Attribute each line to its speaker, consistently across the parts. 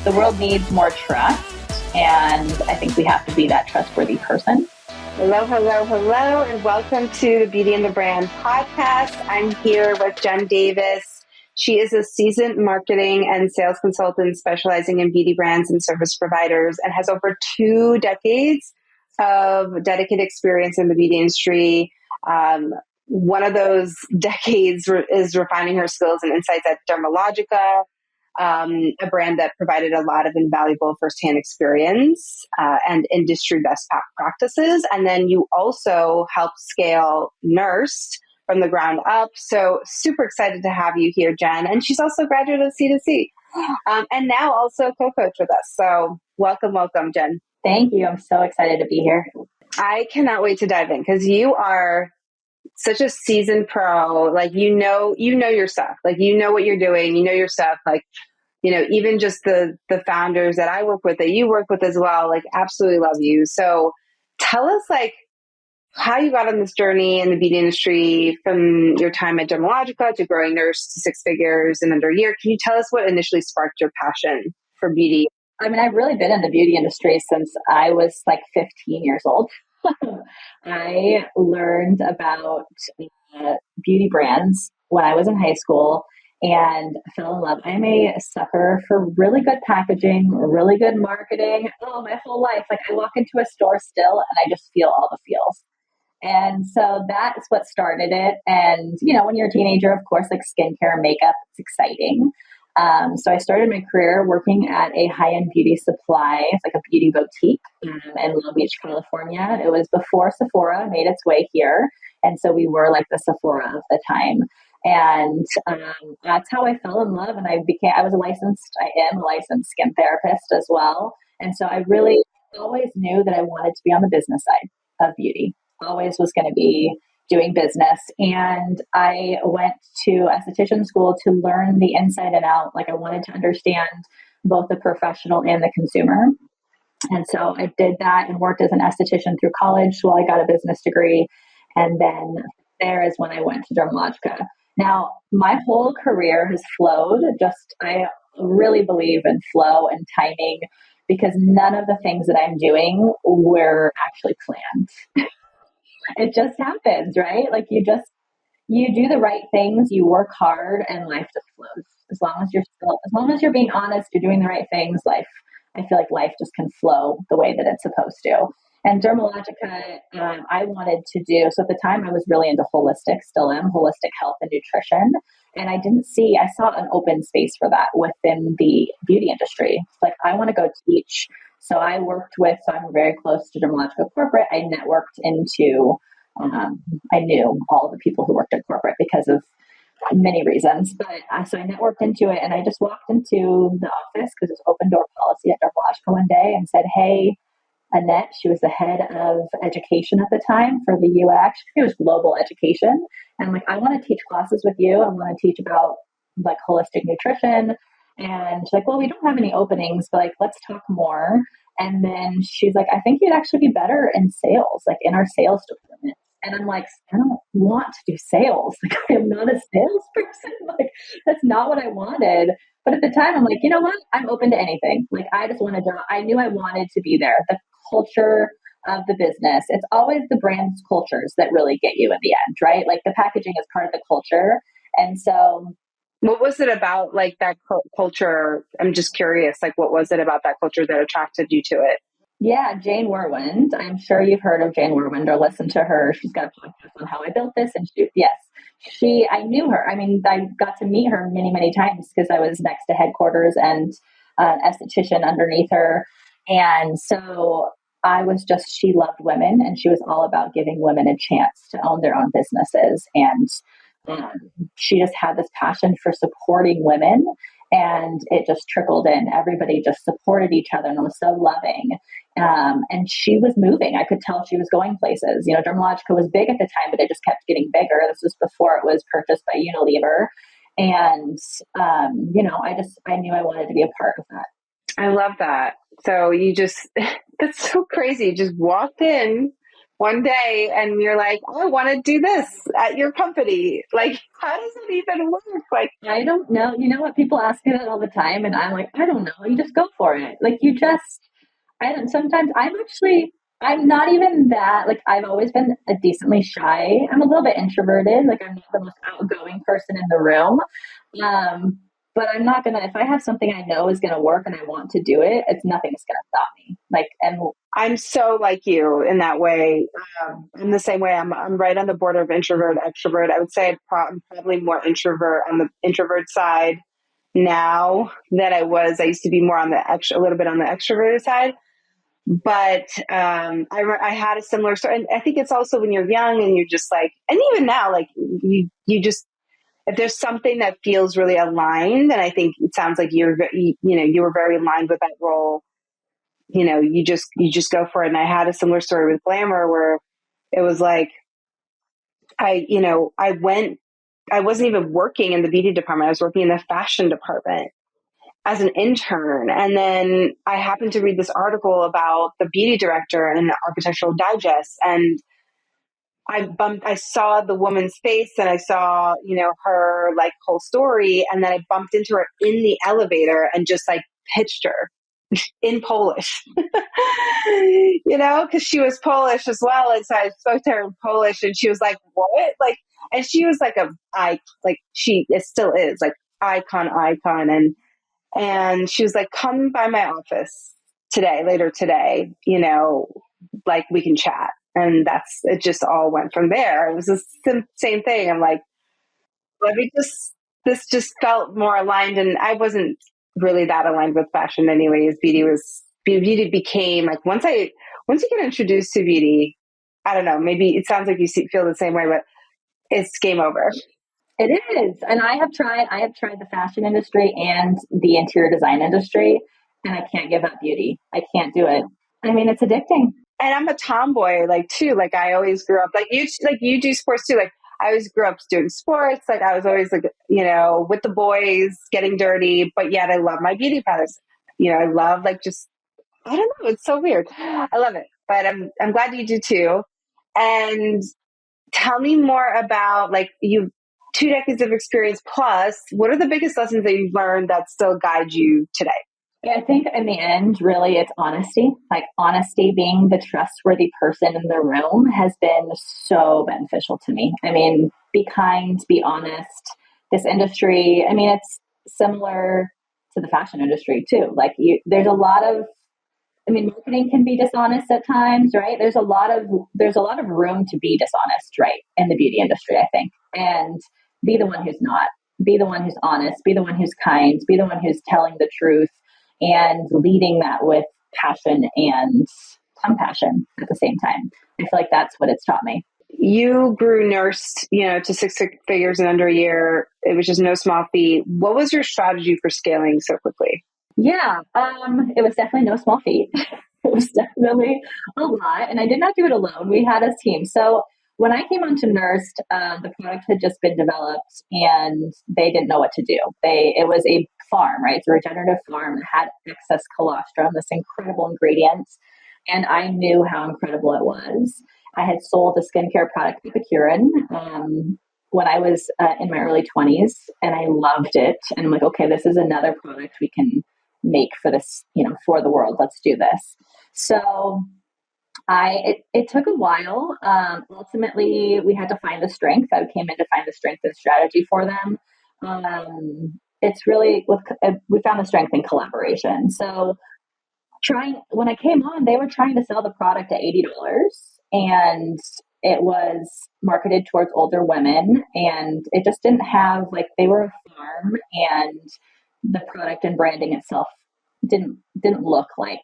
Speaker 1: The world needs more trust, and I think we have to be that trustworthy person.
Speaker 2: Hello, hello, hello, and welcome to the Beauty and the Brand podcast. I'm here with Jen Davis. She is a seasoned marketing and sales consultant specializing in beauty brands and service providers and has over 2 decades of dedicated experience in the beauty industry. One of those decades is refining her skills and insights at Dermalogica, a brand that provided a lot of invaluable firsthand experience and industry best practices. And then you also help scale Nurst from the ground up. So super excited to have you here, Jen. And she's also a graduate of C2C and now also co-coach with us. So welcome, welcome, Jen.
Speaker 1: Thank you. I'm so excited to be here.
Speaker 2: I cannot wait to dive in because you are such a seasoned pro. Like, you know your stuff. Like, you know what you're doing. You know your stuff. Like, even just the founders that I work with, that you work with as well, like, absolutely love you. So tell us, like, how you got on this journey in the beauty industry from your time at Dermalogica to growing Nurst to 6 figures in under a year. Can you tell us what initially sparked your passion for beauty?
Speaker 1: I mean, I've really been in the beauty industry since I was like 15 years old. I learned about beauty brands when I was in high school and fell in love. I'm a sucker for really good packaging, really good marketing. Oh, my whole life. Like, I walk into a store still and I just feel all the feels. And so that's what started it. And, when you're a teenager, of course, like skincare and makeup, it's exciting. So I started my career working at a high-end beauty supply. It's like a beauty boutique in Long Beach, California. It was before Sephora made its way here. And so we were like the Sephora of the time. And that's how I fell in love. And I am a licensed skin therapist as well. And so I really always knew that I wanted to be on the business side of beauty. Always was going to be doing business. And I went to esthetician school to learn the inside and out. Like, I wanted to understand both the professional and the consumer. And so I did that and worked as an esthetician through college while I got a business degree. And then there is when I went to Dermalogica. Now, my whole career has flowed. I really believe in flow and timing because none of the things that I'm doing were actually planned. It just happens, right? Like, you do the right things, you work hard, and life just flows. As long as you're being honest, you're doing the right things, I feel like life just can flow the way that it's supposed to. And Dermalogica, I wanted to do, so at the time I was really into still am, holistic health and nutrition. And I saw an open space for that within the beauty industry. Like, I want to go teach. So I'm very close to Dermalogica corporate. I knew all of the people who worked at corporate because of many reasons. But so I networked into it, and I just walked into the office because it's open door policy at Dermalogica one day and said, "Hey, Annette," she was the head of education at the time for the UX. It was global education. And I'm like, "I want to teach classes with you. I want to teach about like holistic nutrition." And she's like, "Well, we don't have any openings, but like, let's talk more." And then she's like, "I think you'd actually be better in sales, like in our sales department." And I'm like, "I don't want to do sales. Like, I am not a salesperson. Like, that's not what I wanted." But at the time, I'm like, you know what? I'm open to anything. Like, I just wanted to, I knew I wanted to be there. The culture of the business. It's always the brand's cultures that really get you in the end, right? Like, the packaging is part of the culture. And so,
Speaker 2: what was it about, like, that culture? I'm just curious, like, what was it about that culture that attracted you to it?
Speaker 1: yeah, Jane Warwind. I'm sure you've heard of Jane Warwind or listened to her. She's got a podcast on how I built this. And I knew her. I mean, I got to meet her many, many times because I was next to headquarters and an esthetician underneath her. And so she loved women, and she was all about giving women a chance to own their own businesses. And she just had this passion for supporting women, and it just trickled in. Everybody just supported each other and was so loving. And she was moving. I could tell she was going places. Dermalogica was big at the time, but it just kept getting bigger. This was before it was purchased by Unilever. And, I knew I wanted to be a part of that.
Speaker 2: I love that. So that's so crazy. You just walked in one day and you're like, I want to do this at your company. Like, how does it even work? Like,
Speaker 1: I don't know. You know what? People ask me that all the time, and I'm like, I don't know. You just go for it. Like, you just, I don't, sometimes I'm not even that, like, I've always been a decently shy. I'm a little bit introverted. Like, I'm not the most outgoing person in the room. Um, but I'm not gonna, if I have something I know is gonna work and I want to do it, it's nothing's gonna stop me. Like, and
Speaker 2: I'm so like you in that way. I'm the same way. I'm right on the border of introvert, extrovert. I would say I'm probably more introvert on the introvert side now than I was. I used to be more on the a little bit on the extroverted side. But I had a similar story, and I think it's also when you're young and you're just like, and even now, like you just if there's something that feels really aligned, and I think it sounds like you were very aligned with that role. You just go for it. And I had a similar story with Glamour where it was like I wasn't even working in the beauty department. I was working in the fashion department as an intern. And then I happened to read this article about the beauty director in the Architectural Digest. And I saw the woman's face and I saw, her like whole story. And then I bumped into her in the elevator and just like pitched her in Polish, because she was Polish as well. And so I spoke to her in Polish and she was like, what? Like, and she was like she it still is like icon. And she was like, come by my office later today, like we can chat. And it just all went from there. It was the same thing. I'm like, this just felt more aligned. And I wasn't really that aligned with fashion anyways. Beauty became like, once you get introduced to beauty, I don't know, maybe it sounds like feel the same way, but it's game over.
Speaker 1: it is. And I have tried the fashion industry and the interior design industry, and I can't give up beauty. I can't do it. I mean, it's addicting.
Speaker 2: And I'm a tomboy, like too. Like I always grew up like you do sports too. Like I always grew up doing sports. Like I was always like, with the boys getting dirty, but yet I love my beauty products. I love like just I don't know. It's so weird. I love it, but I'm glad you do too. And tell me more about like you 2 decades of experience plus. What are the biggest lessons that you've learned that still guide you today?
Speaker 1: Yeah, I think in the end, really, it's honesty. Like honesty, being the trustworthy person in the room has been so beneficial to me. I mean, be kind, be honest. This industry, I mean, it's similar to the fashion industry too. Like there's a lot of, I mean, marketing can be dishonest at times, right? There's a lot of room to be dishonest, right, in the beauty industry, I think. And be the one who's not. Be the one who's honest. Be the one who's kind. Be the one who's telling the truth and leading that with passion and compassion at the same time. I feel like that's what it's taught me.
Speaker 2: You grew Nurst, to six figures in under a year. It was just no small feat. What was your strategy for scaling so quickly?
Speaker 1: Yeah, it was definitely no small feat. It was definitely a lot, and I did not do it alone. We had a team. So when I came onto Nurst, the product had just been developed, and they didn't know what to do. It was a farm, right? It's a regenerative farm that had excess colostrum, this incredible ingredient, and I knew how incredible it was. I had sold a skincare product, Epicurin, when I was in my early 20s, and I loved it. And I'm like, okay, this is another product we can make for this, for the world. Let's do this. So it took a while. Ultimately, we had to find the strength. I came in to find the strength and strategy for them. It's really we found the strength in collaboration. So when I came on, they were trying to sell the product at $80, and it was marketed towards older women, and it just didn't have, like, they were a farm, and the product and branding itself didn't look like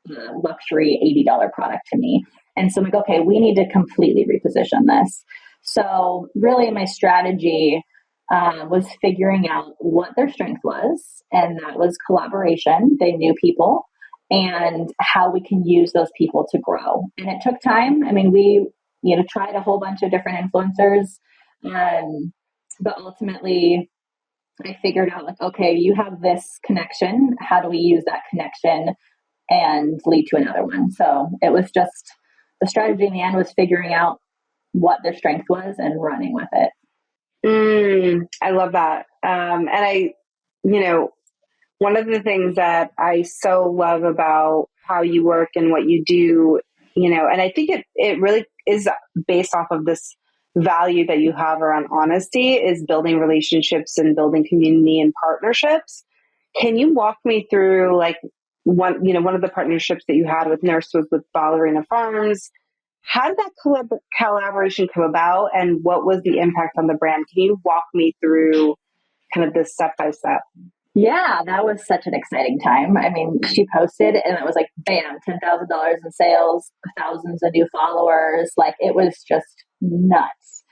Speaker 1: a luxury $80 product to me. And so I'm like, okay, we need to completely reposition this. So really my strategy was figuring out what their strength was, and that was collaboration. They knew people, and how we can use those people to grow. And it took time. I mean, we tried a whole bunch of different influencers, but ultimately I figured out, like, okay, you have this connection. How do we use that connection and lead to another one? So it was just the strategy in the end was figuring out what their strength was and running with it.
Speaker 2: I love that. And you know, one of the things that I so love about how you work and what you do, and I think it really is based off of this value that you have around honesty, is building relationships and building community and partnerships. Can you walk me through like one of the partnerships that you had with Nurst was with Ballerina Farms? How did that collaboration come about, and what was the impact on the brand? Can you walk me through kind of this step by step?
Speaker 1: Yeah, that was such an exciting time. I mean, she posted and it was like, bam, $10,000 in sales, thousands of new followers. Like it was just nuts.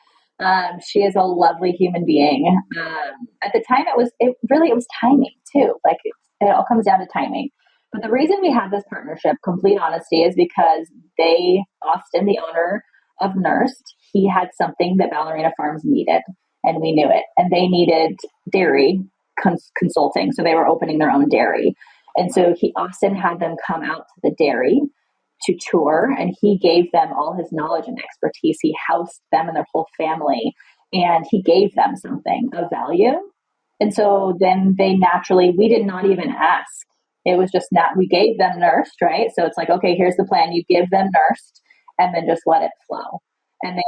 Speaker 1: She is a lovely human being. At the time, it was timing too. Like it all comes down to timing. But the reason we had this partnership, complete honesty, is because Austin, the owner of Nurst, he had something that Ballerina Farms needed, and we knew it. And they needed dairy consulting. So they were opening their own dairy. And so Austin had them come out to the dairy to tour, and he gave them all his knowledge and expertise. He housed them and their whole family, and he gave them something of value. And so then we did not even ask. It was just we gave them Nurst, right? So it's like, okay, here's the plan. You give them Nurst and then just let it flow. And they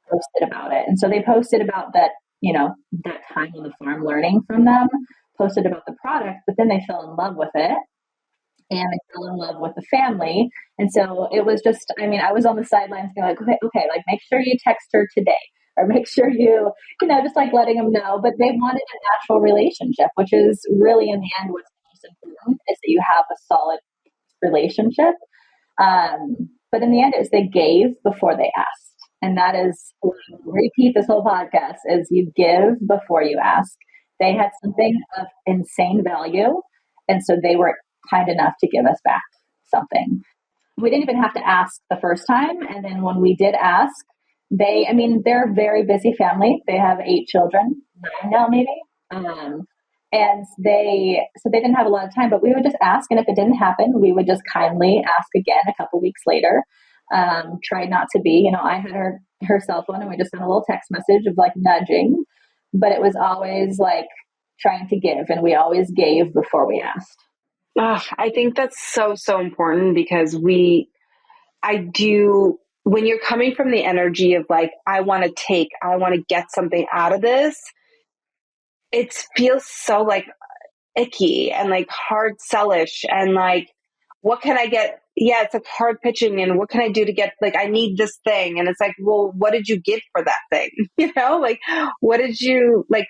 Speaker 1: posted about it. And so they posted about that, that time on the farm learning from them, posted about the product, but then they fell in love with it and they fell in love with the family. And so it was just, I mean, I was on the sidelines being like, okay, like make sure you text her today or make sure just like letting them know. But they wanted a natural relationship, which is really in the end what's most important, is that you have a solid relationship. But in the end, it's they gave before they asked. And that is, repeat this whole podcast, is you give before you ask. They had something of insane value. And so they were kind enough to give us back something. We didn't even have to ask the first time. And then when we did ask, they're a very busy family. They have 8 children, 9 now maybe. And so they didn't have a lot of time, but we would just ask. And if it didn't happen, we would just kindly ask again a couple weeks later. Try not to be, I had her cell phone and we just sent a little text message of like nudging, but it was always like trying to give. And we always gave before we asked.
Speaker 2: I think that's so, so important because when you're coming from the energy of like, I want to get something out of this, it feels so like icky and like hard sellish and like, what can I get? Yeah, it's like hard pitching and what can I do to get, like, I need this thing. And it's like, well, what did you give for that thing? Like, what did you like?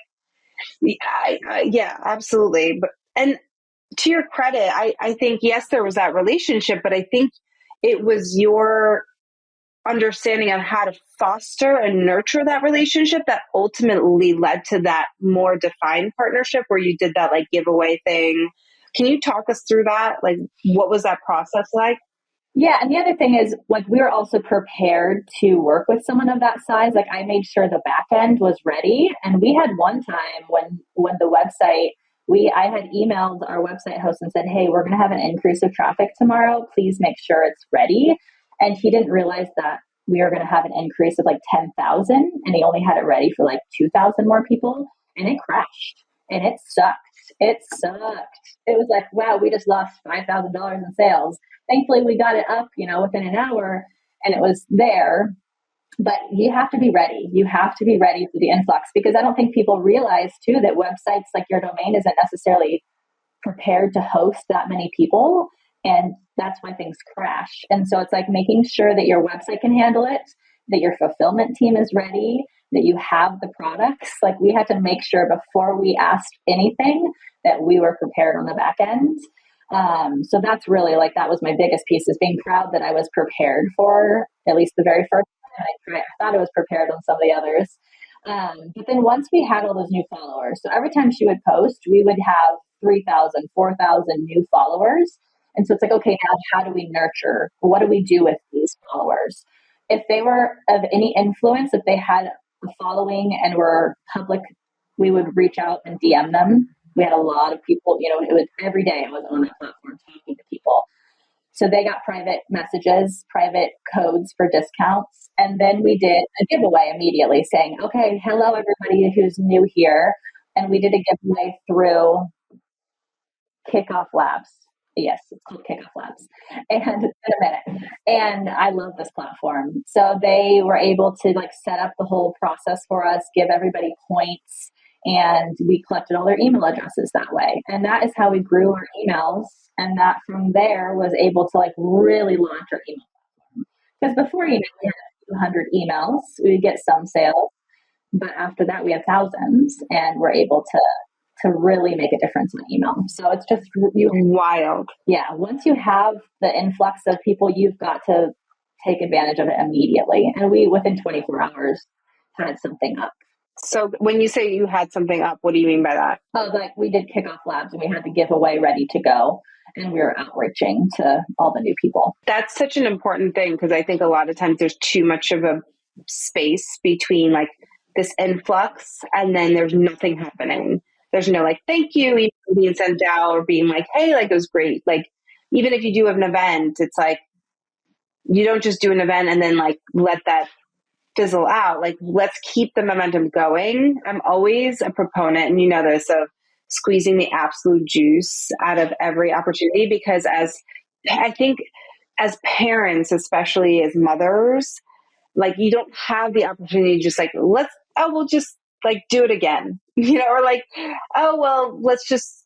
Speaker 2: Yeah, absolutely. And to your credit, I think, yes, there was that relationship, but I think it was your understanding on how to foster and nurture that relationship that ultimately led to that more defined partnership where you did that like giveaway thing. Can you talk us through that? Like, what was that process like?
Speaker 1: Yeah. And the other thing is, like, we were also prepared to work with someone of that size. Like, I made sure the back end was ready. And we had one time when the website, I had emailed our website host and said, hey, we're going to have an increase of traffic tomorrow. Please make sure it's ready. And he didn't realize that we were going to have an increase of like 10,000, and he only had it ready for like 2,000 more people, and it crashed and it sucked. It sucked. It was like, wow, we just lost $5,000 in sales. Thankfully, we got it up, within an hour, and it was there. But you have to be ready. You have to be ready for the influx, because I don't think people realize too that websites like your domain isn't necessarily prepared to host that many people. And that's why things crash. And so it's like making sure that your website can handle it, that your fulfillment team is ready, that you have the products. Like, we had to make sure before we asked anything that we were prepared on the back end. So that's really like, that was my biggest piece, is being proud that I was prepared for at least the very first time. I thought I was prepared on some of the others. But then once we had all those new followers, so every time she would post, we would have 3,000, 4,000 new followers. And so it's like, okay, now how do we nurture? What do we do with these followers? If they were of any influence, if they had a following and were public, we would reach out and DM them. We had a lot of people, it was every day I was on that platform talking to people. So they got private messages, private codes for discounts. And then we did a giveaway immediately saying, okay, hello, everybody who's new here. And we did a giveaway through Kickoff Labs. Yes, it's called Kickoff Labs. And in a minute. And I love this platform. So they were able to like set up the whole process for us, give everybody points, and we collected all their email addresses that way. And that is how we grew our emails. And that from there was able to like really launch our email platform. Because before, we had 200 emails, we would get some sales. But after that, we have thousands, and we're able to really make a difference in email. So it's just
Speaker 2: wild.
Speaker 1: Yeah. Once you have the influx of people, you've got to take advantage of it immediately. And we, within 24 hours, had something up.
Speaker 2: So when you say you had something up, what do you mean by that?
Speaker 1: Oh, like we did Kickoff Labs and we had the giveaway ready to go. And we were outreaching to all the new people.
Speaker 2: That's such an important thing because I think a lot of times there's too much of a space between like this influx and then there's nothing happening. There's no like, thank you, even being sent out or being like, hey, like it was great. Like, even if you do have an event, it's like, you don't just do an event and then like let that fizzle out. Like, let's keep the momentum going. I'm always a proponent, and you know this, of squeezing the absolute juice out of every opportunity because I think as parents, especially as mothers, like you don't have the opportunity to just like, we'll just like do it again, or like, oh, well, let's just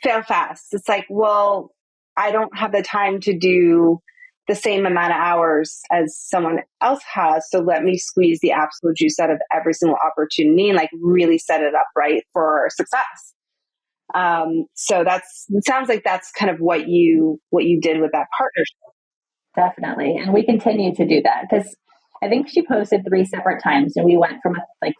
Speaker 2: fail fast. It's like, well, I don't have the time to do the same amount of hours as someone else has. So let me squeeze the absolute juice out of every single opportunity and like really set it up right for success. So it sounds like that's kind of what you did with that partnership.
Speaker 1: Definitely. And we continue to do that because I think she posted 3 separate times and we went from like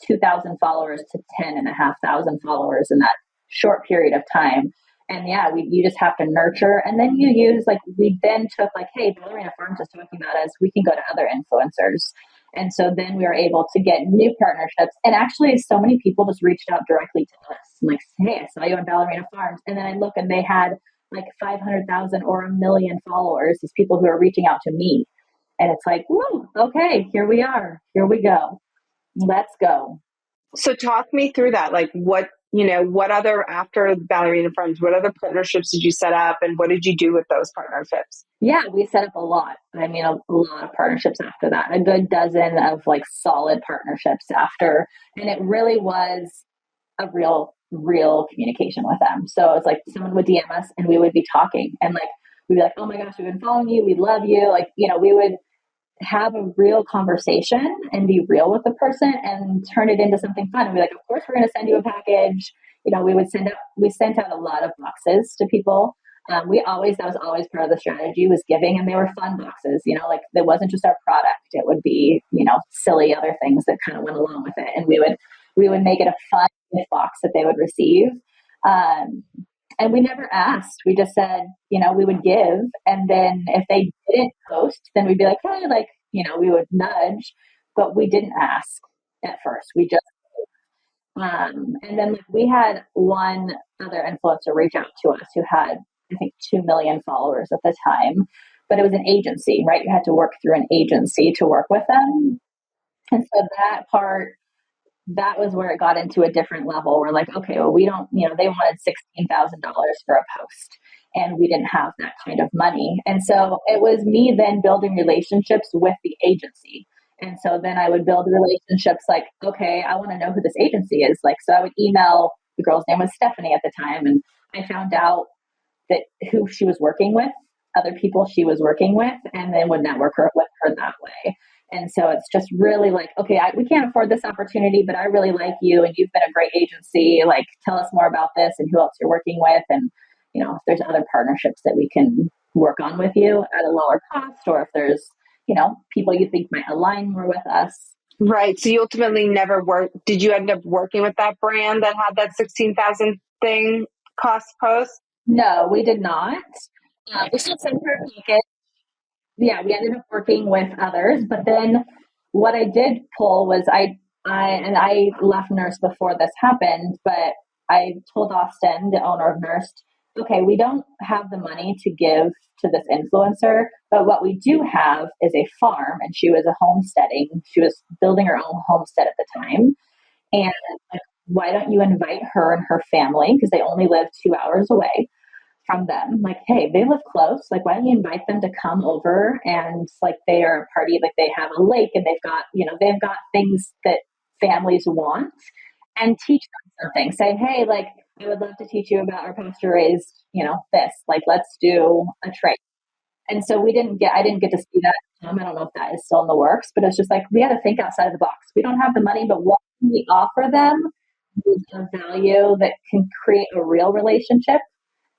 Speaker 1: 2,000 followers to 10,500 followers in that short period of time. And yeah, you just have to nurture. And then you use we then took hey, Ballerina Farms is talking about us. We can go to other influencers. And so then we were able to get new partnerships. And actually, so many people just reached out directly to us. I'm like, hey, I saw you on Ballerina Farms. And then I look and they had 500,000 or 1,000,000 followers, these people who are reaching out to me. And it's like, whoa, okay, here we are. Here we go. Let's go.
Speaker 2: So talk me through that. Like what other, after Ballerina Farms, what other partnerships did you set up and what did you do with those partnerships?
Speaker 1: Yeah, we set up a lot. I mean, a lot of partnerships after that, a good dozen of solid partnerships after. And it really was a real communication with them. So it's like someone would DM us and we would be talking and we'd be like, oh my gosh, we've been following you. We love you. We would have a real conversation and be real with the person and turn it into something fun. And be like, of course, we're going to send you a package. We sent out a lot of boxes to people. That was always part of the strategy, was giving, and they were fun boxes, it wasn't just our product. It would be, silly other things that kind of went along with it. And we would make it a fun gift box that they would receive. And we never asked. We just said, we would give. And then if they didn't post, then we'd be like, hey, we would nudge, but we didn't ask at first. We just, and then we had one other influencer reach out to us who had, I think, 2 million followers at the time, but it was an agency, right? You had to work through an agency to work with them. And so that was where it got into a different level. We're like, okay, well, we don't, they wanted $16,000 for a post and we didn't have that kind of money. And so it was me then building relationships with the agency. And so then I would build relationships okay, I want to know who this agency is. So I would email, the girl's name was Stephanie at the time. And I found out that who she was working with, other people she was working with, and then would network with her that way. And so it's just really okay, we can't afford this opportunity, but I really like you and you've been a great agency. Tell us more about this and who else you're working with. And, if there's other partnerships that we can work on with you at a lower cost, or if there's, people you think might align more with us.
Speaker 2: Right. So you ultimately never worked. Did you end up working with that brand that had that 16,000 thing cost post?
Speaker 1: No, we did not. We still sent her a package. Yeah, we ended up working with others, but then what I did pull was I left Nurst before this happened, but I told Austin, the owner of Nurst, okay, we don't have the money to give to this influencer, but what we do have is a farm. And she was she was building her own homestead at the time. And like, why don't you invite her and her family? Because they only live 2 hours away from them. Like, hey, they live close. Like, why don't you invite them to come over? And like, they are a party, like, they have a lake and they've got things that families want, and teach them something. Say, hey, like, I would love to teach you about our pasture raised, this. Like, let's do a trade. And so I didn't get to see that. I don't know if that is still in the works, but it's just like, we got to think outside of the box. We don't have the money, but what can we offer them is a value that can create a real relationship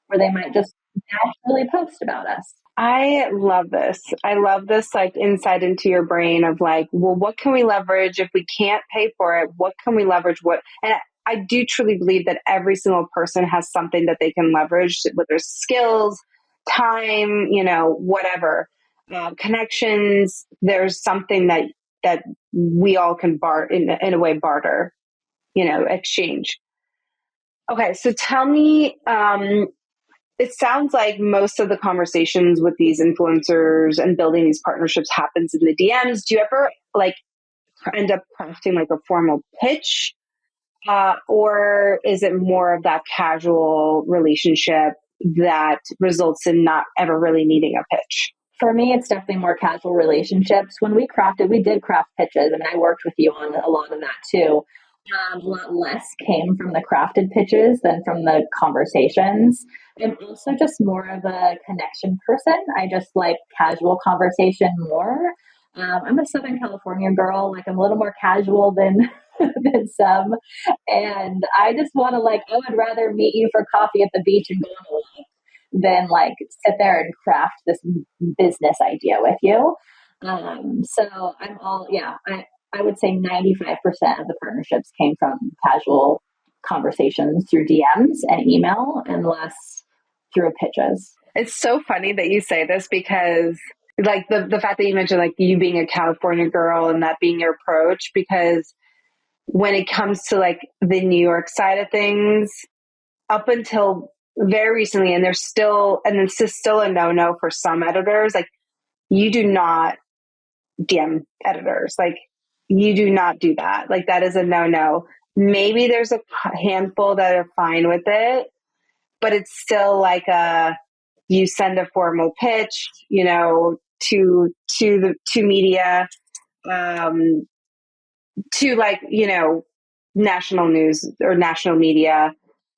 Speaker 1: where they might just naturally post about us.
Speaker 2: I love this. I love this like insight into your brain of like, well, what can we leverage if we can't pay for it? What can we leverage? And I do truly believe that every single person has something that they can leverage, whether it's skills, time, whatever, connections. There's something that we all can in a way barter, exchange. Okay, so tell me, it sounds like most of the conversations with these influencers and building these partnerships happens in the DMs. Do you ever like end up crafting like a formal pitch? Or is it more of that casual relationship that results in not ever really needing a pitch?
Speaker 1: For me, it's definitely more casual relationships. When we did craft pitches. I mean, I worked with you on a lot of that too. A lot less came from the crafted pitches than from the conversations. I'm also just more of a connection person. I just like casual conversation more. I'm a Southern California girl. Like, I'm a little more casual than than some, and I just want to, like, I would rather meet you for coffee at the beach and go on a walk than like sit there and craft this business idea with you. So I'm all, yeah, I would say 95% of the partnerships came from casual conversations through DMs and email, and less through pitches.
Speaker 2: It's so funny that you say this because like the fact that you mentioned like you being a California girl and that being your approach, because when it comes to like the New York side of things, up until very recently, and this is still a no-no for some editors, like you do not DM editors. Like you do not do that. Like that is a no-no. Maybe there's a handful that are fine with it, but it's still like you send a formal pitch, to media, um, to like, national news or national media.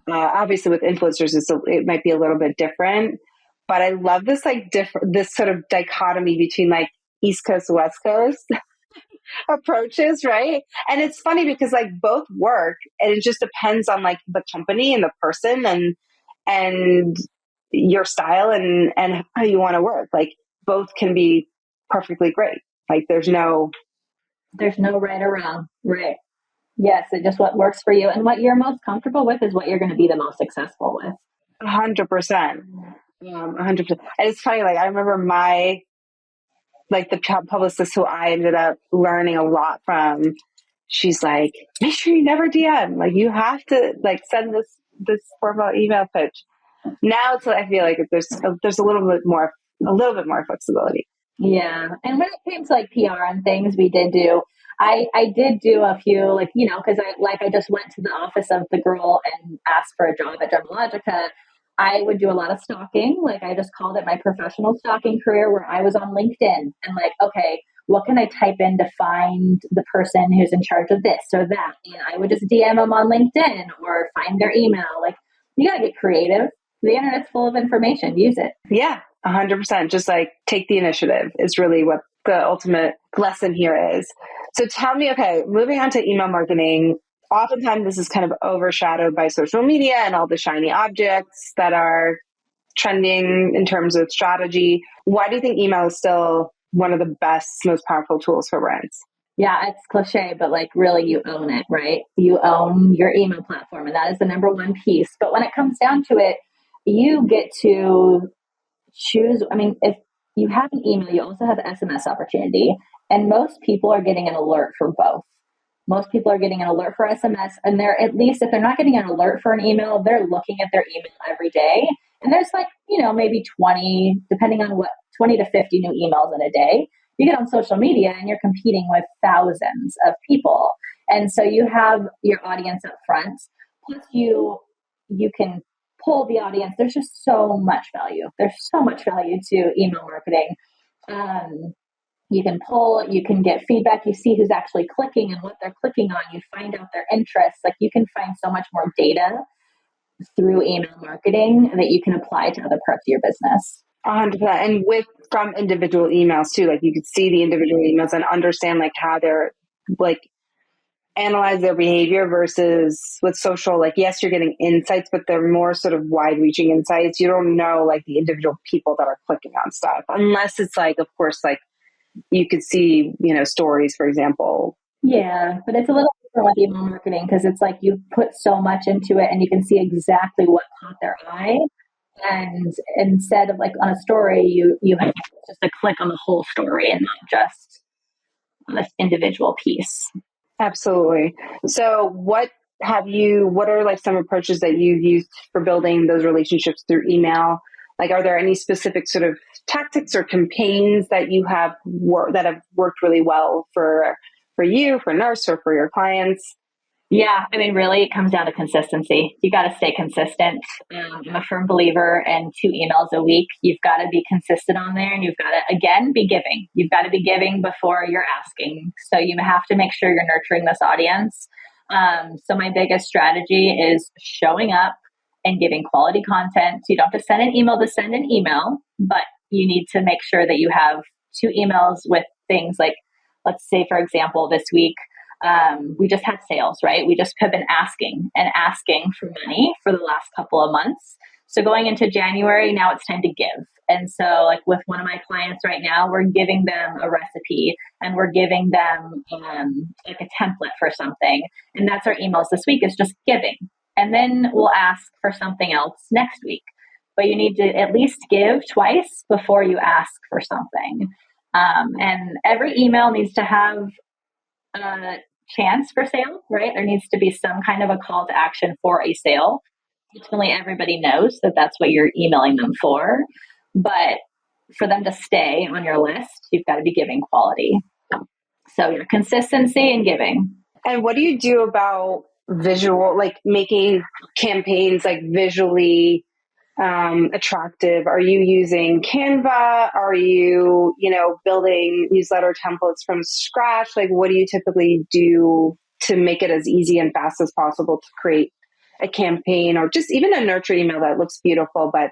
Speaker 2: Obviously with influencers, it might be a little bit different, but I love this like this sort of dichotomy between like East Coast, West Coast approaches, right? And it's funny because like both work, and it just depends on like the company and the person and your style and how you want to work. Like both can be perfectly great. Like there's no
Speaker 1: right or wrong. Right. Yes, it just what works for you, and what you're most comfortable with is what you're going to be the most successful with.
Speaker 2: 100%. 100%. And it's funny, like I remember like the publicist who I ended up learning a lot from, she's like, make sure you never DM. Like you have to like send this formal email pitch. Now it's I feel like there's a little bit more flexibility.
Speaker 1: Yeah. And when it came to like PR and things, I did do a few, like, cause I just went to the office of the girl and asked for a job at Dermalogica. I would do a lot of stalking. Like, I just called it my professional stalking career, where I was on LinkedIn and like, okay, what can I type in to find the person who's in charge of this or that? And I would just DM them on LinkedIn or find their email. Like, you got to get creative. The internet's full of information. Use it.
Speaker 2: Yeah, 100%. Just like take the initiative is really what the ultimate lesson here is. So tell me, okay, moving on to email marketing, oftentimes this is kind of overshadowed by social media and all the shiny objects that are trending in terms of strategy. Why do you think email is still one of the best, most powerful tools for brands?
Speaker 1: Yeah, it's cliche, but like really you own it, right? You own your email platform, and that is the number one piece. But when it comes down to it, you get to choose. I mean, if you have an email, you also have SMS opportunity, and most people are getting an alert for both. Most people are getting an alert for SMS, and they're, at least if they're not getting an alert for an email, they're looking at their email every day. And there's like, maybe 20, depending on 20 to 50 new emails in a day. You get on social media and you're competing with thousands of people. And so you have your audience up front. Plus you can pull the audience. There's just so much value. There's so much value to email marketing. You can pull, you can get feedback, you see who's actually clicking and what they're clicking on, you find out their interests. Like you can find so much more data through email marketing that you can apply to other parts of your business.
Speaker 2: 100%. And from individual emails too, like you could see the individual emails and understand like how they're like analyze their behavior versus with social, like, yes, you're getting insights, but they're more sort of wide reaching insights. You don't know like the individual people that are clicking on stuff unless it's like, of course, like you could see, stories, for example.
Speaker 1: Yeah, but it's a little different with email marketing because it's like you put so much into it and you can see exactly what caught their eye. And instead of like on a story, you have just a click on the whole story and not just on this individual piece.
Speaker 2: Absolutely. So what are like some approaches that you've used for building those relationships through email? Like, are there any specific sort of tactics or campaigns that you have that have worked really well for you, for Nurst, or for your clients?
Speaker 1: Yeah, I mean, really, it comes down to consistency. You got to stay consistent. I'm a firm believer in 2 emails a week. You've got to be consistent on there, and you've got to, again, be giving. You've got to be giving before you're asking. So you have to make sure you're nurturing this audience. So my biggest strategy is showing up and giving quality content. So you don't have to send an email to send an email, but you need to make sure that you have 2 emails with things like, let's say, for example, this week, we just had sales, right? We just have been asking for money for the last couple of months. So going into January, now it's time to give. And so like with one of my clients right now, we're giving them a recipe and we're giving them like a template for something. And that's our emails this week is just giving. And then we'll ask for something else next week. But you need to at least give twice before you ask for something. And every email needs to have a chance for sale, right? There needs to be some kind of a call to action for a sale. Ultimately, everybody knows that that's what you're emailing them for. But for them to stay on your list, you've got to be giving quality. So your consistency and giving.
Speaker 2: And what do you do about visual, like making campaigns like visually attractive? Are you using Canva? Are you, building newsletter templates from scratch? Like, what do you typically do to make it as easy and fast as possible to create a campaign or just even a nurture email that looks beautiful, but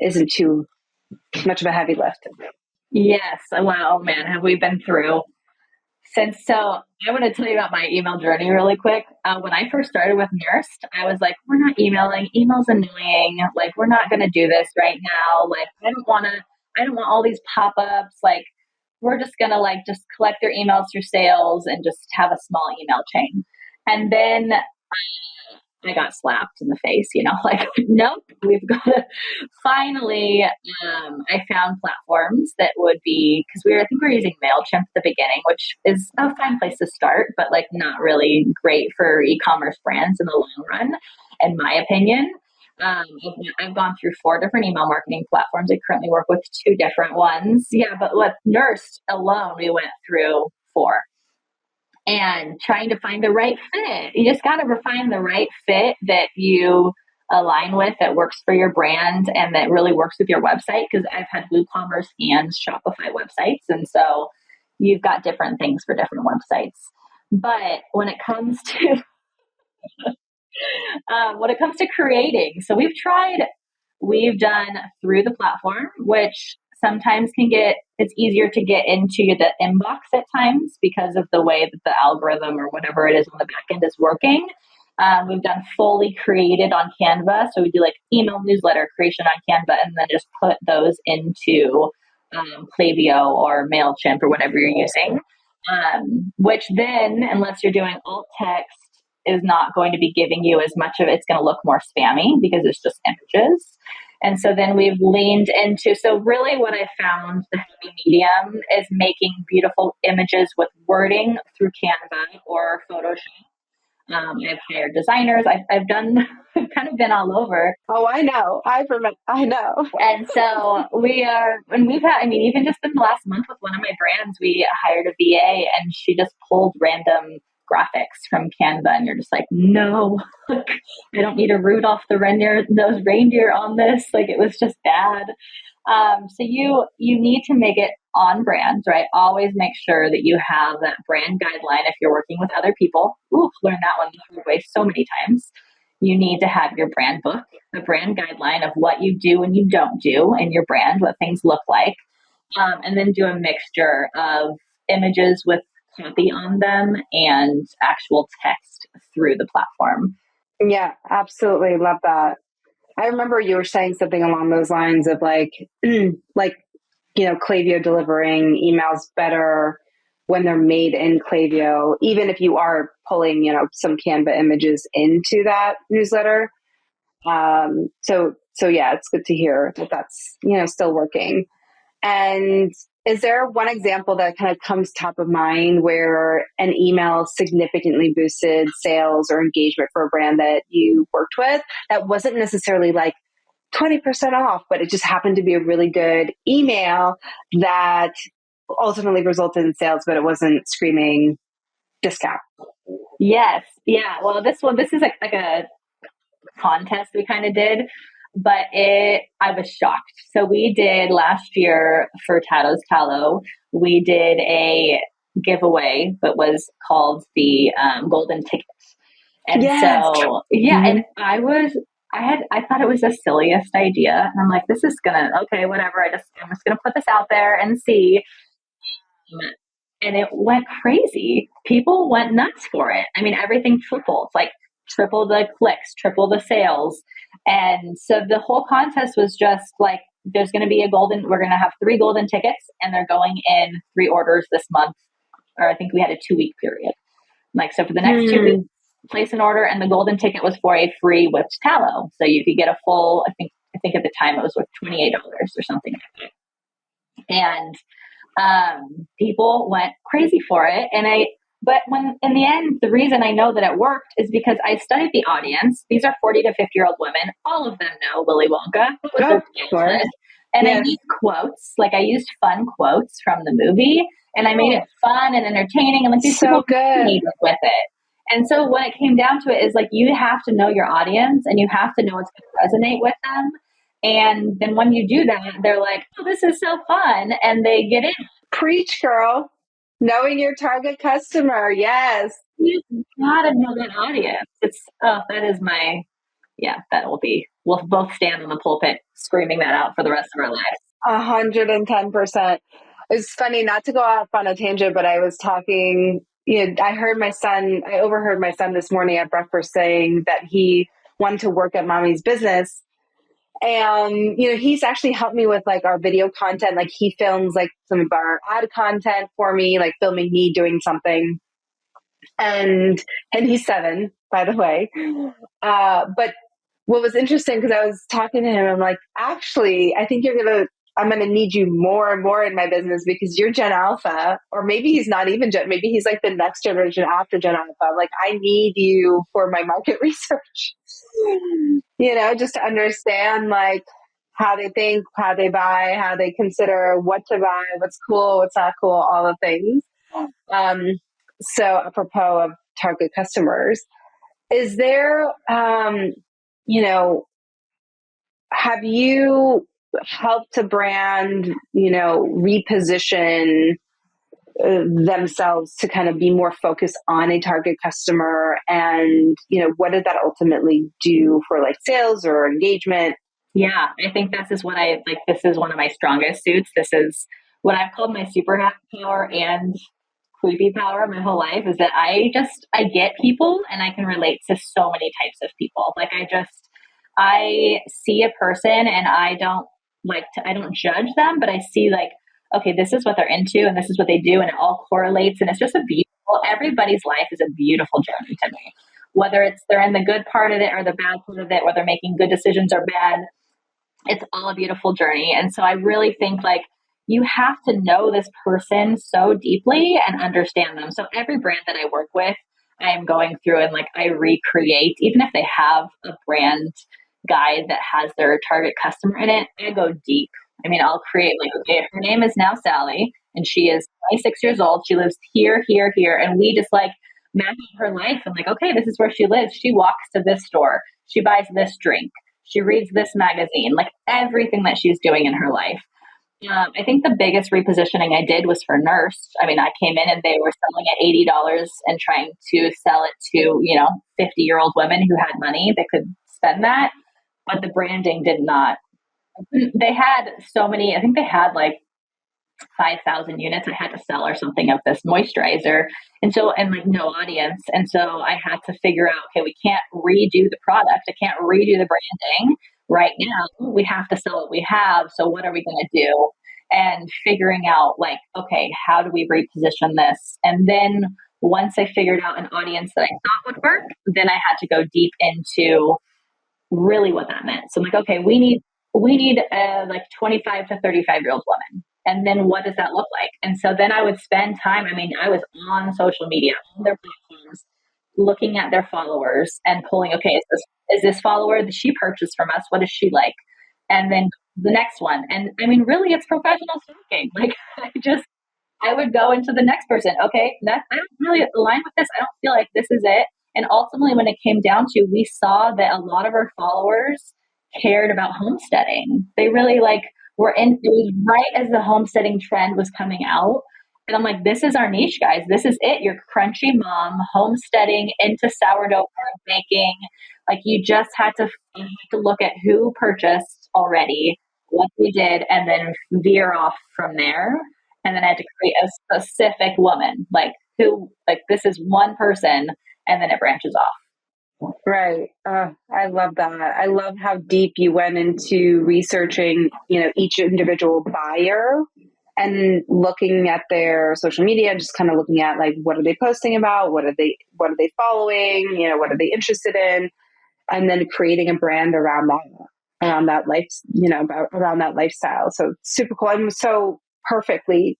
Speaker 2: isn't too much of a heavy lift?
Speaker 1: Yes. Wow, man, have we been through so I want to tell you about my email journey really quick. When I first started with Nurst, I was like, we're not emailing. Email's annoying. Like, we're not going to do this right now. Like, I don't want all these pop-ups. Like, we're just going to like just collect their emails through sales and just have a small email chain. And then I got slapped in the face, like, nope, we've got to finally, I found platforms that would be, because I think we were using MailChimp at the beginning, which is a fine place to start, but like not really great for e-commerce brands in the long run, in my opinion. I've gone through 4 different email marketing platforms. I currently work with 2 different ones. Yeah, but with Nurst alone, we went through 4 and trying to find the right fit. You just got to refine the right fit that you align with, that works for your brand and that really works with your website. Because I've had WooCommerce and Shopify websites. And so you've got different things for different websites. But when it comes to creating, so we've done through the platform, which sometimes it's easier to get into the inbox at times because of the way that the algorithm or whatever it is on the back end is working. We've done fully created on Canva. So we do like email newsletter creation on Canva and then just put those into Klaviyo or MailChimp or whatever you're using. Which then, unless you're doing alt text, is not going to be giving you as much of it. It's going to look more spammy because it's just images. And so then we've leaned into, so really what I found the happy medium is making beautiful images with wording through Canva or Photoshop. I've hired designers. I've done, I've kind of been all over.
Speaker 2: Oh, I know. I know.
Speaker 1: And so and we've had, I mean, even just in the last month with one of my brands, we hired a VA and she just pulled random graphics from Canva. And you're just like, no, like, I don't need a Rudolph the reindeer, those reindeer on this. Like, it was just bad. So you need to make it on brand, right? Always make sure that you have that brand guideline. If you're working with other people, ooh, learn that one the hard way so many times. You need to have your brand book, the brand guideline of what you do and you don't do in your brand, what things look like, and then do a mixture of images with copy on them and actual text through the platform.
Speaker 2: Yeah, absolutely. Love that. I remember you were saying something along those lines of like, like, Klaviyo delivering emails better when they're made in Klaviyo, even if you are pulling, some Canva images into that newsletter. So yeah, it's good to hear that that's, still working. And is there one example that kind of comes top of mind where an email significantly boosted sales or engagement for a brand that you worked with that wasn't necessarily like 20% off, but it just happened to be a really good email that ultimately resulted in sales, but it wasn't screaming discount?
Speaker 1: Yes. Yeah. Well, this is like a contest we kind of did, but I was shocked. So we did last year for Tato's Tallow, we did a giveaway, but was called the golden ticket. And
Speaker 2: Yes.
Speaker 1: so, yeah,
Speaker 2: Mm-hmm.
Speaker 1: and I thought it was the silliest idea. And I'm like, this is okay, whatever. I'm just gonna put this out there and see. And it went crazy. People went nuts for it. I mean, everything tripled, like triple the clicks, triple the sales. And so the whole contest was just like, there's going to be we're going to have 3 golden tickets and they're going in 3 orders this month. Or I think we had a 2-week period. Like, so for the next 2 weeks, place an order, and the golden ticket was for a free whipped tallow. So you could get a full, I think at the time it was worth $28 or something like that. And people went crazy for it. But when in the end, the reason I know that it worked is because I studied the audience. These are 40 to 50-year-old women. All of them know Willy Wonka. It was their childhood. And I used quotes, like I used fun quotes from the movie, and I made it fun and entertaining, and like these people resonated with it. And so when it came down to it is like, you have to know your audience and you have to know what's going to resonate with them. And then when you do that, they're like, oh, this is so fun. And they get in.
Speaker 2: Preach, girl. Knowing your target customer. Yes.
Speaker 1: You gotta know that audience. That is we'll both stand on the pulpit screaming that out for the rest of our lives.
Speaker 2: 110%. It's funny, not to go off on a tangent, but I was talking, I overheard my son this morning at breakfast saying that he wanted to work at mommy's business. And, he's actually helped me with like our video content. Like he films like some of our ad content for me, like filming me doing something. And he's 7, by the way. But what was interesting, because I was talking to him, I'm like, actually, I think I'm going to need you more and more in my business because you're Gen Alpha, or maybe he's not even maybe he's like the next generation after Gen Alpha. I'm like, I need you for my market research, just to understand like how they think, how they buy, how they consider what to buy, what's cool, what's not cool, all the things. So apropos of target customers, is there, have you helped a brand, reposition themselves to kind of be more focused on a target customer? And, what did that ultimately do for like sales or engagement?
Speaker 1: Yeah, I think this is this is one of my strongest suits. This is what I've called my superpower and creepy power my whole life, is that I get people and I can relate to so many types of people. Like I see a person and I don't judge them, but I see like, okay, this is what they're into and this is what they do, and it all correlates, and it's just everybody's life is a beautiful journey to me. Whether it's they're in the good part of it or the bad part of it, whether they're making good decisions or bad, it's all a beautiful journey. And so I really think like you have to know this person so deeply and understand them. So every brand that I work with, I am going through and like I recreate, even if they have a brand guide that has their target customer in it, I go deep. I mean, I'll create like, okay, her name is now Sally and she is 26 years old. She lives here, here, here. And we just like map out her life and like, okay, this is where she lives. She walks to this store. She buys this drink. She reads this magazine, like everything that she's doing in her life. I think the biggest repositioning I did was for Nurst. I mean, I came in and they were selling at $80 and trying to sell it to, 50-year-old women who had money that could spend that. But the branding did not. They had so many, I think they had like 5,000 units I had to sell or something of this moisturizer. And like no audience. And so I had to figure out, okay, we can't redo the product. I can't redo the branding right now. We have to sell what we have. So what are we going to do? And figuring out like, okay, how do we reposition this? And then once I figured out an audience that I thought would work, then I had to go deep into really what that meant. So I'm like, okay, we need a like 25 to 35-year-old woman. And then what does that look like? And so then I would spend time. I mean, I was on social media, on their platforms, looking at their followers and pulling, okay, is this follower that she purchased from us? What is she like? And then the next one. And I mean, really, it's professional stalking. Like I would go into the next person. Okay, I don't really align with this. I don't feel like this is it. And ultimately, when it came down to, we saw that a lot of our followers cared about homesteading. They really like were in. It was right as the homesteading trend was coming out, and I'm like, this is our niche, guys. This is it. You're crunchy mom homesteading into sourdough bread baking. Like you just had to look at who purchased already, what they did, and then veer off from there. And then I had to create a specific woman, like who, like this is one person, and then it branches off.
Speaker 2: Right. I love that. I love how deep you went into researching, each individual buyer and looking at their social media and just kind of looking at like, what are they posting about? What are they following? What are they interested in? And then creating a brand around that life, around that lifestyle. So super cool. I'm so perfectly,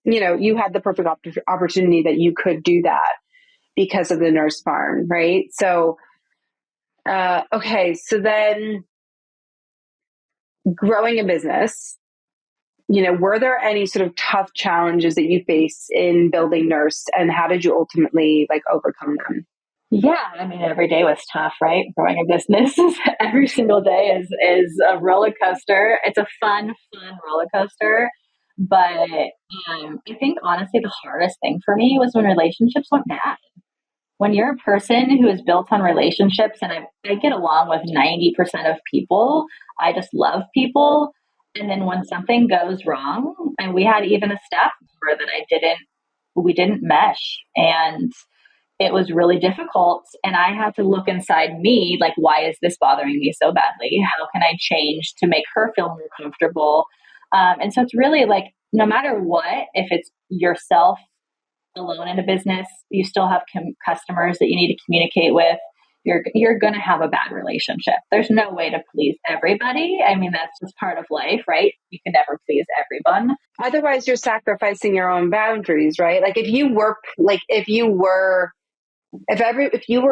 Speaker 2: you had the perfect opportunity that you could do that because of the Nurse Farm, right? So, okay. So then growing a business, were there any sort of tough challenges that you faced in building Nurse, and how did you ultimately like overcome them?
Speaker 1: Yeah, I mean, every day was tough, right? Growing a business, every single day is a roller coaster. It's a fun roller coaster. But I think honestly, the hardest thing for me was when relationships went bad. When you're a person who is built on relationships, and I get along with 90% of people, I just love people. And then when something goes wrong, and we had even a staff member that we didn't mesh. And it was really difficult. And I had to look inside me, like, why is this bothering me so badly? How can I change to make her feel more comfortable? And so it's really like, no matter what, if it's yourself alone in a business, you still have customers that you need to communicate with. You're going to have a bad relationship. There's no way to please everybody. I mean, that's just part of life, right? You can never please everyone.
Speaker 2: Otherwise, you're sacrificing your own boundaries, right? Like if you were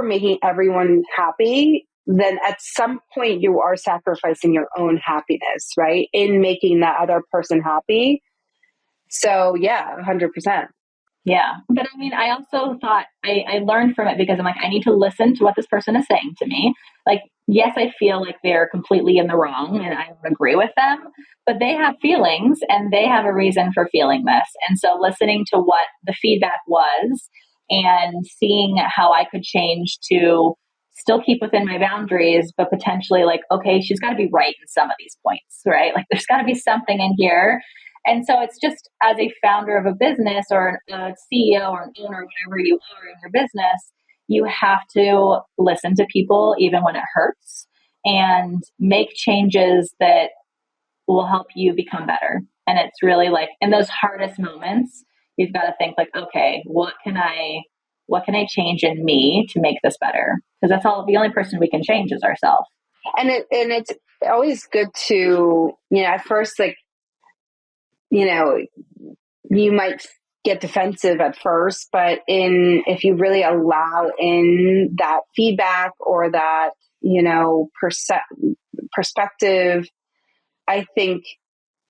Speaker 2: making everyone happy, then at some point you are sacrificing your own happiness, right? In making that other person happy. So yeah, 100%.
Speaker 1: Yeah. But I mean, I also thought I learned from it because I'm like, I need to listen to what this person is saying to me. Like, yes, I feel like they're completely in the wrong and I don't agree with them, but they have feelings and they have a reason for feeling this. And so listening to what the feedback was and seeing how I could change to still keep within my boundaries, but potentially like, okay, she's got to be right in some of these points, right? Like, there's got to be something in here. And so it's just as a founder of a business or a CEO or an owner, whatever you are in your business, you have to listen to people even when it hurts and make changes that will help you become better. And it's really like in those hardest moments, you've got to think like, okay, what can I change in me to make this better? Because that's all the only person we can change is ourselves.
Speaker 2: And it's always good to, at first, like, you know, you might get defensive at first, but if you really allow in that feedback or that, perspective, I think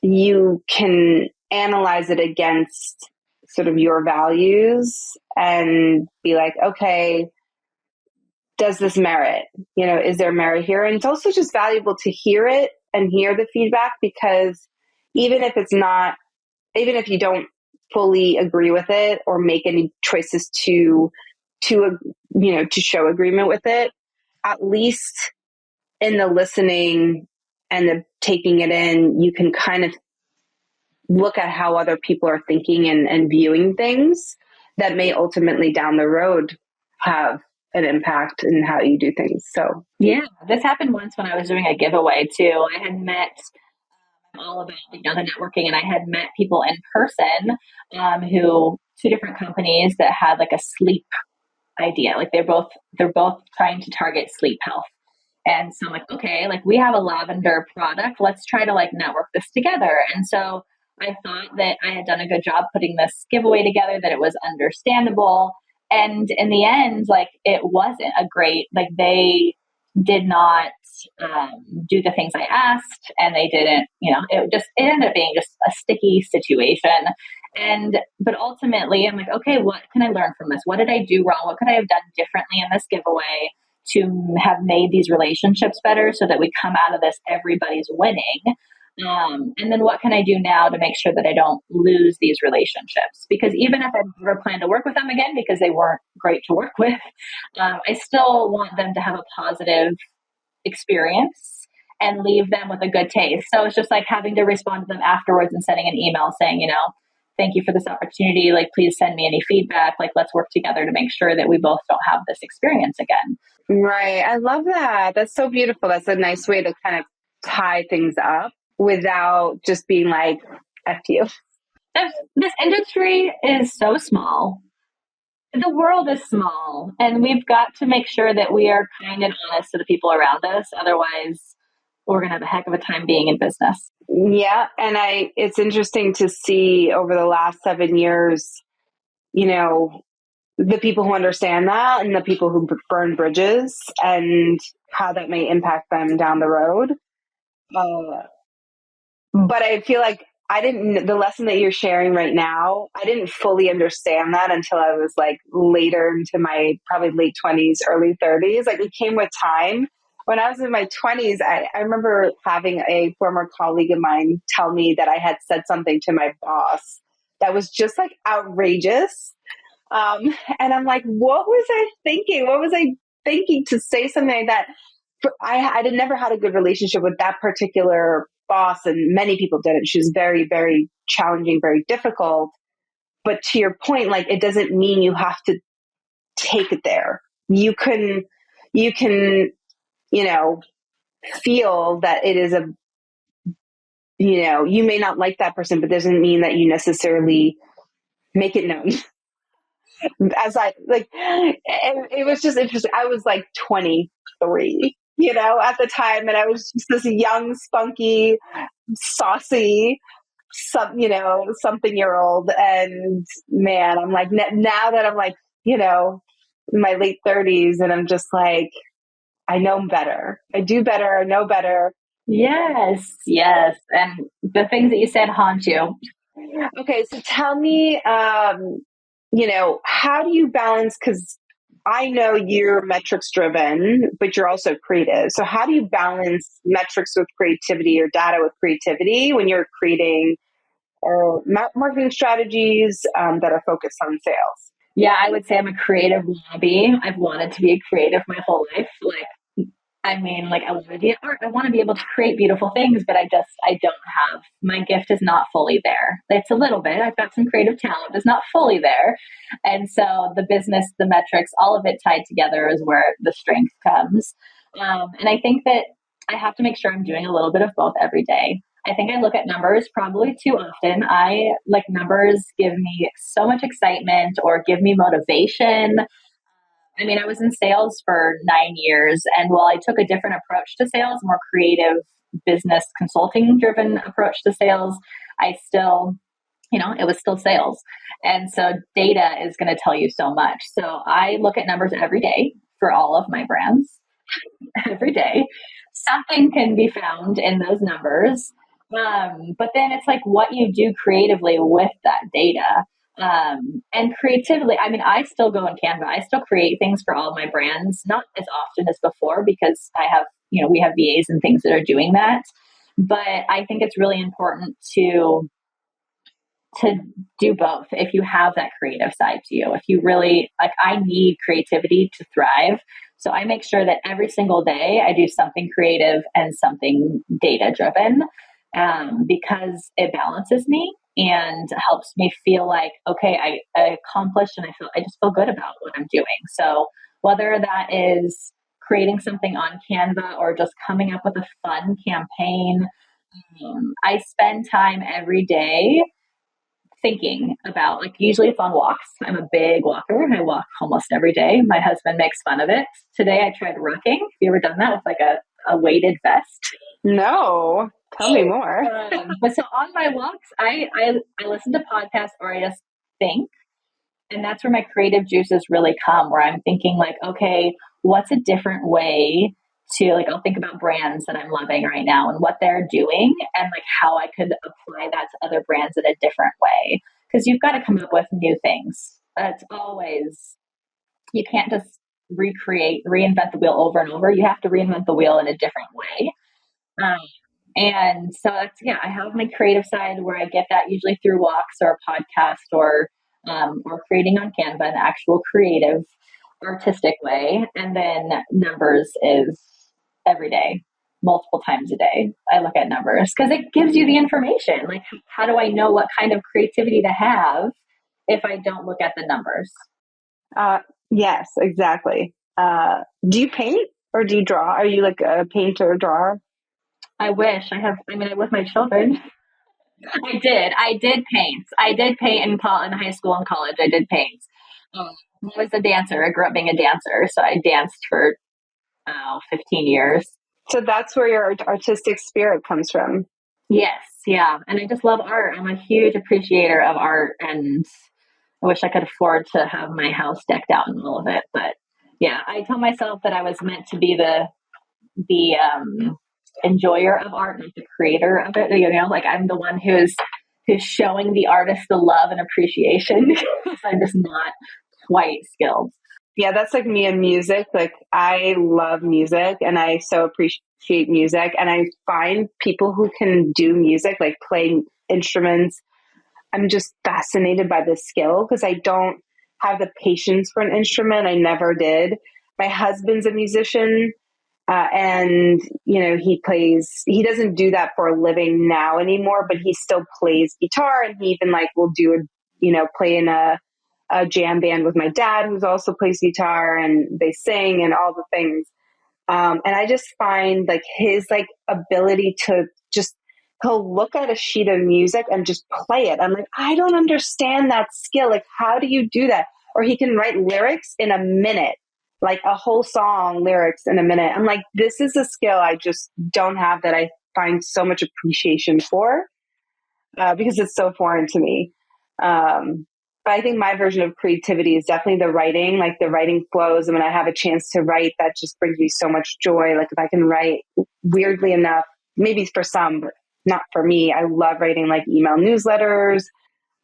Speaker 2: you can analyze it against sort of your values and be like, okay, does this merit? Is there merit here? And it's also just valuable to hear it and hear the feedback, because even if it's not, even if you don't fully agree with it or make any choices to show agreement with it, at least in the listening and the taking it in, you can kind of look at how other people are thinking and viewing things that may ultimately down the road have an impact in how you do things. So
Speaker 1: Yeah, this happened once when I was doing a giveaway too. I had met all about the networking, and I had met people in person who two different companies that had like a sleep idea. Like they're both trying to target sleep health. And so I'm like, okay, like we have a lavender product. Let's try to like network this together. And so I thought that I had done a good job putting this giveaway together, that it was understandable. And in the end, like it wasn't a great, like they did not do the things I asked, and they didn't, it ended up being just a sticky situation. But ultimately I'm like, okay, what can I learn from this? What did I do wrong? What could I have done differently in this giveaway to have made these relationships better, so that we come out of this, everybody's winning? And then what can I do now to make sure that I don't lose these relationships? Because even if I never plan to work with them again because they weren't great to work with, I still want them to have a positive experience and leave them with a good taste. So it's just like having to respond to them afterwards and sending an email saying, thank you for this opportunity. Like, please send me any feedback. Like, let's work together to make sure that we both don't have this experience again.
Speaker 2: right, I love that. That's so beautiful. That's a nice way to kind of tie things up without just being like, F you.
Speaker 1: This industry is so small. The world is small, and we've got to make sure that we are kind and honest to the people around us. Otherwise, we're going to have a heck of a time being in business.
Speaker 2: Yeah. And it's interesting to see over the last 7 years, the people who understand that and the people who burn bridges and how that may impact them down the road. Uh, but I feel like the lesson that you're sharing right now, I didn't fully understand that until I was like later into my probably late 20s, early 30s. Like it came with time. When I was in my 20s, I remember having a former colleague of mine tell me that I had said something to my boss that was just like outrageous. And I'm like, what was I thinking? What was I thinking to say something like that? I had never had a good relationship with that particular boss, and many people didn't. She was very, very challenging, very difficult. But to your point, like it doesn't mean you have to take it there. You can, feel that it is you may not like that person, but doesn't mean that you necessarily make it known. As I like, and it was just interesting. I was like 23, at the time, and I was just this young, spunky, saucy, something year old. And man, I'm like, now that I'm like, in my late 30s, and I'm just like, I know better. I do better. I know better.
Speaker 1: Yes, yes. And the things that you said haunt you.
Speaker 2: Okay, so tell me, how do you balance? Because I know you're metrics driven, but you're also creative. So how do you balance metrics with creativity or data with creativity when you're creating marketing strategies that are focused on sales?
Speaker 1: Yeah, I would say I'm a creative wannabe. I've wanted to be a creative my whole life. Like I want to be an art. I want to be able to create beautiful things, but I don't have, my gift is not fully there. It's a little bit. I've got some creative talent, but it's not fully there. And so the business, the metrics, all of it tied together is where the strength comes. And I think that I have to make sure I'm doing a little bit of both every day. I think I look at numbers probably too often. I like numbers give me so much excitement or give me motivation. I mean, I was in sales for 9 years, and while I took a different approach to sales, more creative business consulting driven approach to sales, I still it was still sales. And so data is going to tell you so much. So I look at numbers every day for all of my brands. Every day. Something can be found in those numbers. But then it's like what you do creatively with that data. And creatively, I mean, I still go in Canva. I still create things for all my brands, not as often as before because I have, we have VAs and things that are doing that. But I think it's really important to do both if you have that creative side to you. If you really like, I need creativity to thrive. So I make sure that every single day I do something creative and something data driven, because it balances me and helps me feel like, okay, I accomplished and I just feel good about what I'm doing. So whether that is creating something on Canva or just coming up with a fun campaign, I spend time every day thinking about, like, usually it's on walks. I'm a big walker. I walk almost every day. My husband makes fun of it. Today I tried rucking. Have you ever done that with like a weighted vest?
Speaker 2: No, tell me more.
Speaker 1: But so on my walks, I listen to podcasts or I just think, and that's where my creative juices really come, where I'm thinking like, okay, what's a different way to, like, I'll think about brands that I'm loving right now and what they're doing and like how I could apply that to other brands in a different way. Because you've got to come up with new things. It's always, you can't just reinvent the wheel over and over. You have to reinvent the wheel in a different way. Um, and so that's, yeah, I have my creative side where I get that usually through walks or a podcast or creating on Canva, an actual creative, artistic way. And then numbers is every day, multiple times a day. I look at numbers because it gives you the information. Like, how do I know what kind of creativity to have if I don't look at the numbers?
Speaker 2: Uh, yes, exactly. Do you paint or do you draw? Are you like a painter or drawer?
Speaker 1: I wish I have. I mean, with my children, I did paint. I did paint in high school and college. I did paint. I was a dancer. I grew up being a dancer, so I danced for 15 years.
Speaker 2: So that's where your artistic spirit comes from.
Speaker 1: Yes, yeah, and I just love art. I'm a huge appreciator of art, and I wish I could afford to have my house decked out and all of it. But yeah, I tell myself that I was meant to be the enjoyer of art, not the creator of it. Like I'm the one who's showing the artist the love and appreciation because I'm just not quite skilled.
Speaker 2: Yeah, that's like me in music. Like I love music and I so appreciate music. And I find people who can do music, like play instruments, I'm just fascinated by the skill because I don't have the patience for an instrument. I never did. My husband's a musician. And he doesn't do that for a living now anymore, but he still plays guitar and he even like will play in a jam band with my dad, who's also plays guitar, and they sing and all the things. And I just find like his like ability to just, he'll look at a sheet of music and just play it. I'm like, I don't understand that skill. Like, how do you do that? Or he can write lyrics in a minute, like a whole song lyrics in a minute. I'm like, this is a skill I just don't have that I find so much appreciation for, because it's so foreign to me. But I think my version of creativity is definitely the writing, like the writing flows. And when I have a chance to write, that just brings me so much joy. Like if I can write, weirdly enough, maybe for some, but not for me, I love writing like email newsletters.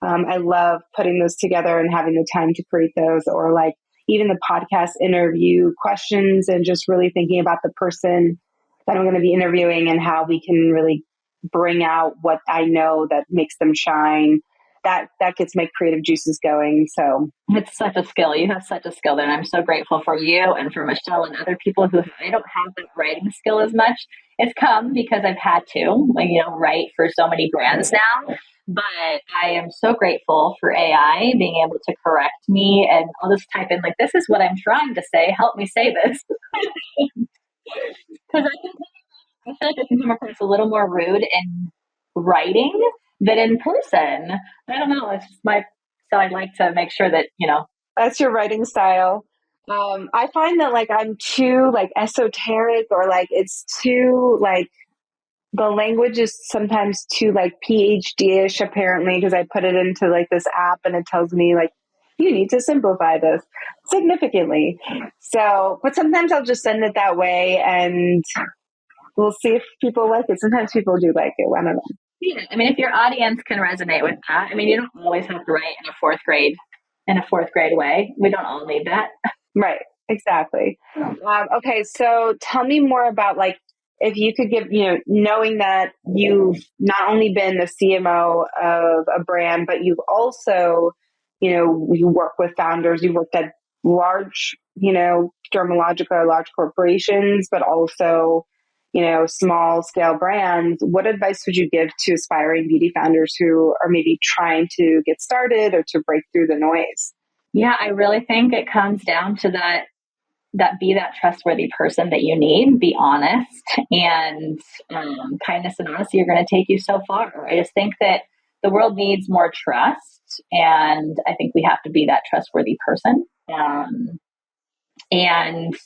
Speaker 2: I love putting those together and having the time to create those, or like even the podcast interview questions and just really thinking about the person that I'm going to be interviewing and how we can really bring out what I know that makes them shine. That gets my creative juices going. So
Speaker 1: It's such a skill. You have such a skill there, and I'm so grateful for you and for Michelle and other people who, I don't have that writing skill as much. It's come because I've had to, like, write for so many brands now. But I am so grateful for AI being able to correct me, and I'll just type in like, "This is what I'm trying to say. Help me say this," because I feel like I can come across a little more rude in writing than in person. I don't know. It's just so I'd like to make sure that,
Speaker 2: that's your writing style. I find that like I'm too like esoteric, or like it's too like the language is sometimes too like PhD-ish apparently, because I put it into like this app and it tells me like, you need to simplify this significantly. So, but sometimes I'll just send it that way and we'll see if people like it. Sometimes people do like it. I don't know.
Speaker 1: Yeah, I mean, if your audience can resonate with that, I mean, you don't always have to write in a fourth grade way. We don't all need that.
Speaker 2: Right. Exactly. Okay. So tell me more about like, if you could give, knowing that you've not only been the CMO of a brand, but you've also, you work with founders, you worked at large, Dermalogica, large corporations, but also, small scale brands. What advice would you give to aspiring beauty founders who are maybe trying to get started or to break through the noise?
Speaker 1: Yeah, I really think it comes down to that be that trustworthy person that you need, be honest, and kindness and honesty are going to take you so far. I just think that the world needs more trust, and I think we have to be that trustworthy person. And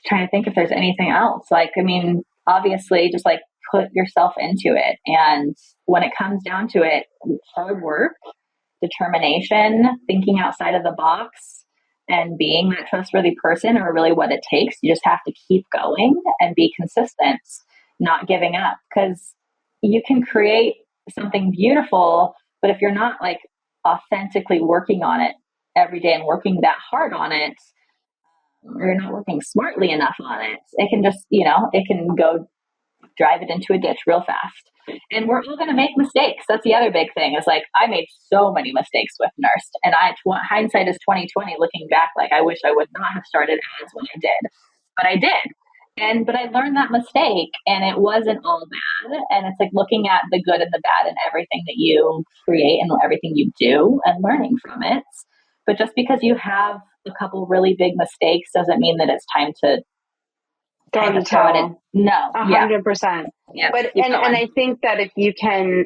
Speaker 1: trying to think if there's anything else. Like, I mean, obviously, just like put yourself into it. And when it comes down to it, hard work, determination, thinking outside of the box, and being that trustworthy person are really what it takes. You just have to keep going and be consistent, not giving up, because you can create something beautiful, but if you're not like authentically working on it every day and working that hard on it, or you're not working smartly enough on it, it can just, it can go drive it into a ditch real fast. And we're all going to make mistakes. That's the other big thing is like, I made so many mistakes with Nurst, and hindsight is 2020 looking back. Like, I wish I would not have started ads when I did, but I did. But I learned that mistake and it wasn't all bad. And it's like looking at the good and the bad in everything that you create and everything you do and learning from it. But just because you have a couple really big mistakes doesn't mean that it's time to
Speaker 2: Throw the
Speaker 1: throw it in.
Speaker 2: towel.
Speaker 1: No. Yeah.
Speaker 2: 100%.
Speaker 1: Yeah.
Speaker 2: But
Speaker 1: Keep
Speaker 2: and
Speaker 1: going.
Speaker 2: I think that if you can,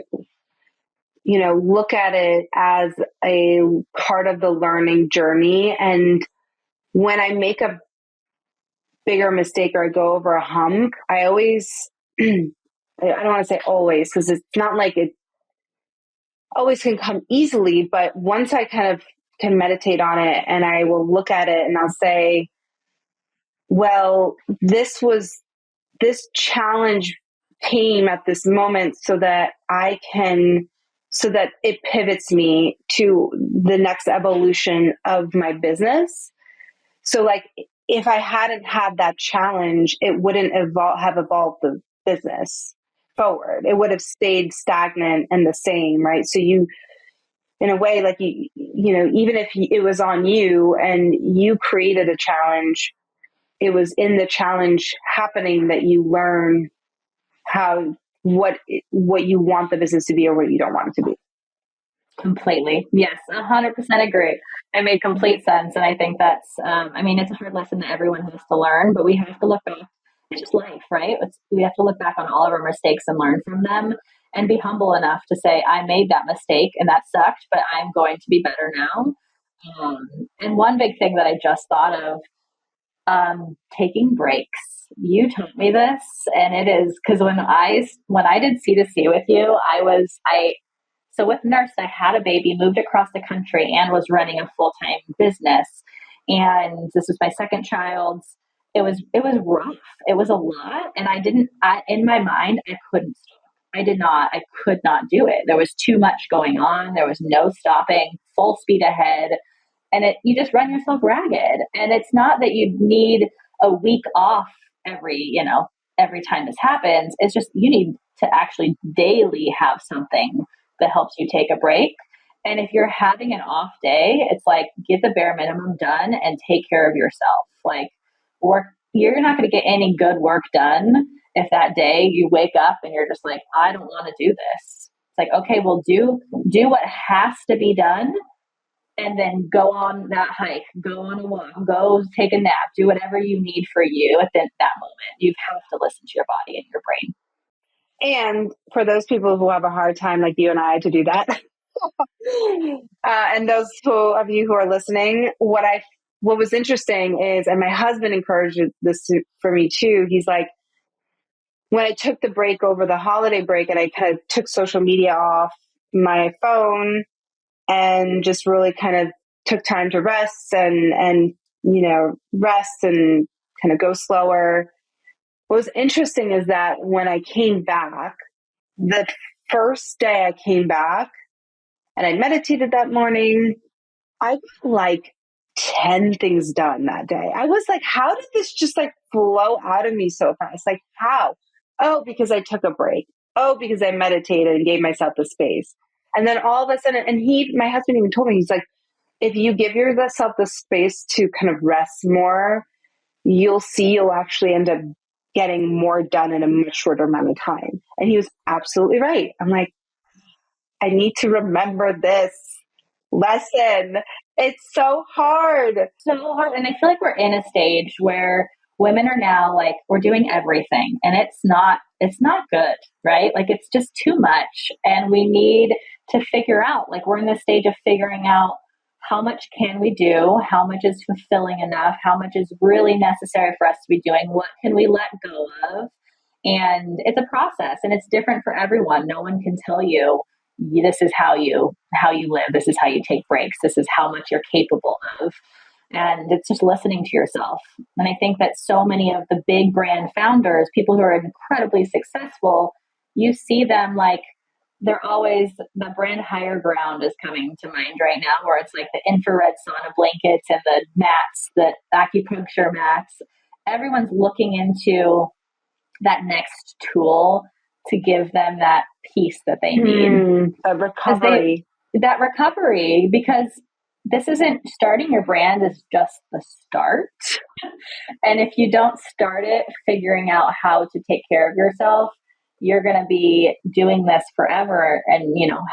Speaker 2: look at it as a part of the learning journey, and when I make a bigger mistake or I go over a hump, I always I don't want to say always, because it's not like it always can come easily, but once I kind of can meditate on it and I will look at it and I'll say, well, this challenge came at this moment so that it pivots me to the next evolution of my business. So like, if I hadn't had that challenge, it wouldn't have evolved the business forward. It would have stayed stagnant and the same, right? So in a way, like even if it was on you and you created a challenge, it was in the challenge happening that you learn what you want the business to be or what you don't want it to be.
Speaker 1: Completely. Yes, 100% agree. It made complete sense. And I think that's, it's a hard lesson that everyone has to learn, but we have to look back. It's just life, right? We have to look back on all of our mistakes and learn from them and be humble enough to say, I made that mistake and that sucked, but I'm going to be better now. And one big thing that I just thought of, taking breaks. You taught me this, and it is because when I did C2C with you, so with Nurst, I had a baby, moved across the country, and was running a full time business. And this was my second child. It was rough. It was a lot, and in my mind I couldn't stop. I could not do it. There was too much going on. There was no stopping. Full speed ahead, and you just run yourself ragged. And it's not that you need a week off every time this happens. It's just you need to actually daily have something that helps you take a break. And if you're having an off day, it's like get the bare minimum done and take care of yourself. Like work, you're not going to get any good work done if that day you wake up and you're just like, I don't want to do this. It's like, okay, well, do what has to be done, and then go on that hike, go on a walk, go take a nap, do whatever you need for you at that moment. You have to listen to your body and your brain.
Speaker 2: And for those people who have a hard time, like you and I, to do that, and those of you who are listening, what was interesting is, and my husband encouraged this for me too. He's like, when I took the break over the holiday break and I kind of took social media off my phone and just really kind of took time to rest and rest and kind of go slower. What was interesting is that when I came back, the first day I came back and I meditated that morning, I got like 10 things done that day. I was like, how did this just like flow out of me so fast? Like, how? Oh, because I took a break. Oh, because I meditated and gave myself the space. And then all of a sudden, and my husband even told me, he's like, if you give yourself the space to kind of rest more, you'll see you'll actually end up getting more done in a much shorter amount of time. And he was absolutely right. I'm like, I need to remember this lesson. It's so hard.
Speaker 1: So hard. And I feel like we're in a stage where women are now like, we're doing everything and it's not good, right? Like it's just too much. And we need to figure out, like we're in this stage of figuring out how much can we do? How much is fulfilling enough? How much is really necessary for us to be doing? What can we let go of? And it's a process and it's different for everyone. No one can tell you this is how you live. This is how you take breaks. This is how much you're capable of. And it's just listening to yourself. And I think that so many of the big brand founders, people who are incredibly successful, you see them like they're always the brand higher ground is coming to mind right now, where it's like the infrared sauna blankets and the mats, the acupuncture mats. Everyone's looking into that next tool to give them that peace that they need.
Speaker 2: The recovery.
Speaker 1: That recovery, because this isn't starting your brand is just the start. And if you don't start it figuring out how to take care of yourself, you're going to be doing this forever and,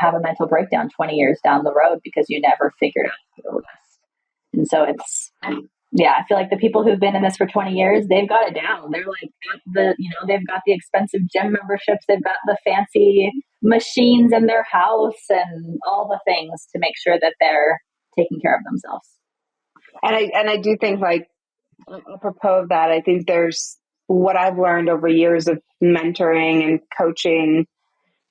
Speaker 1: have a mental breakdown 20 years down the road because you never figured out how to rest. And so I feel like the people who've been in this for 20 years, they've got it down. They're like they've got the expensive gym memberships. They've got the fancy machines in their house and all the things to make sure that they're taking care of themselves.
Speaker 2: And I do think like apropos of that, I think there's what I've learned over years of mentoring and coaching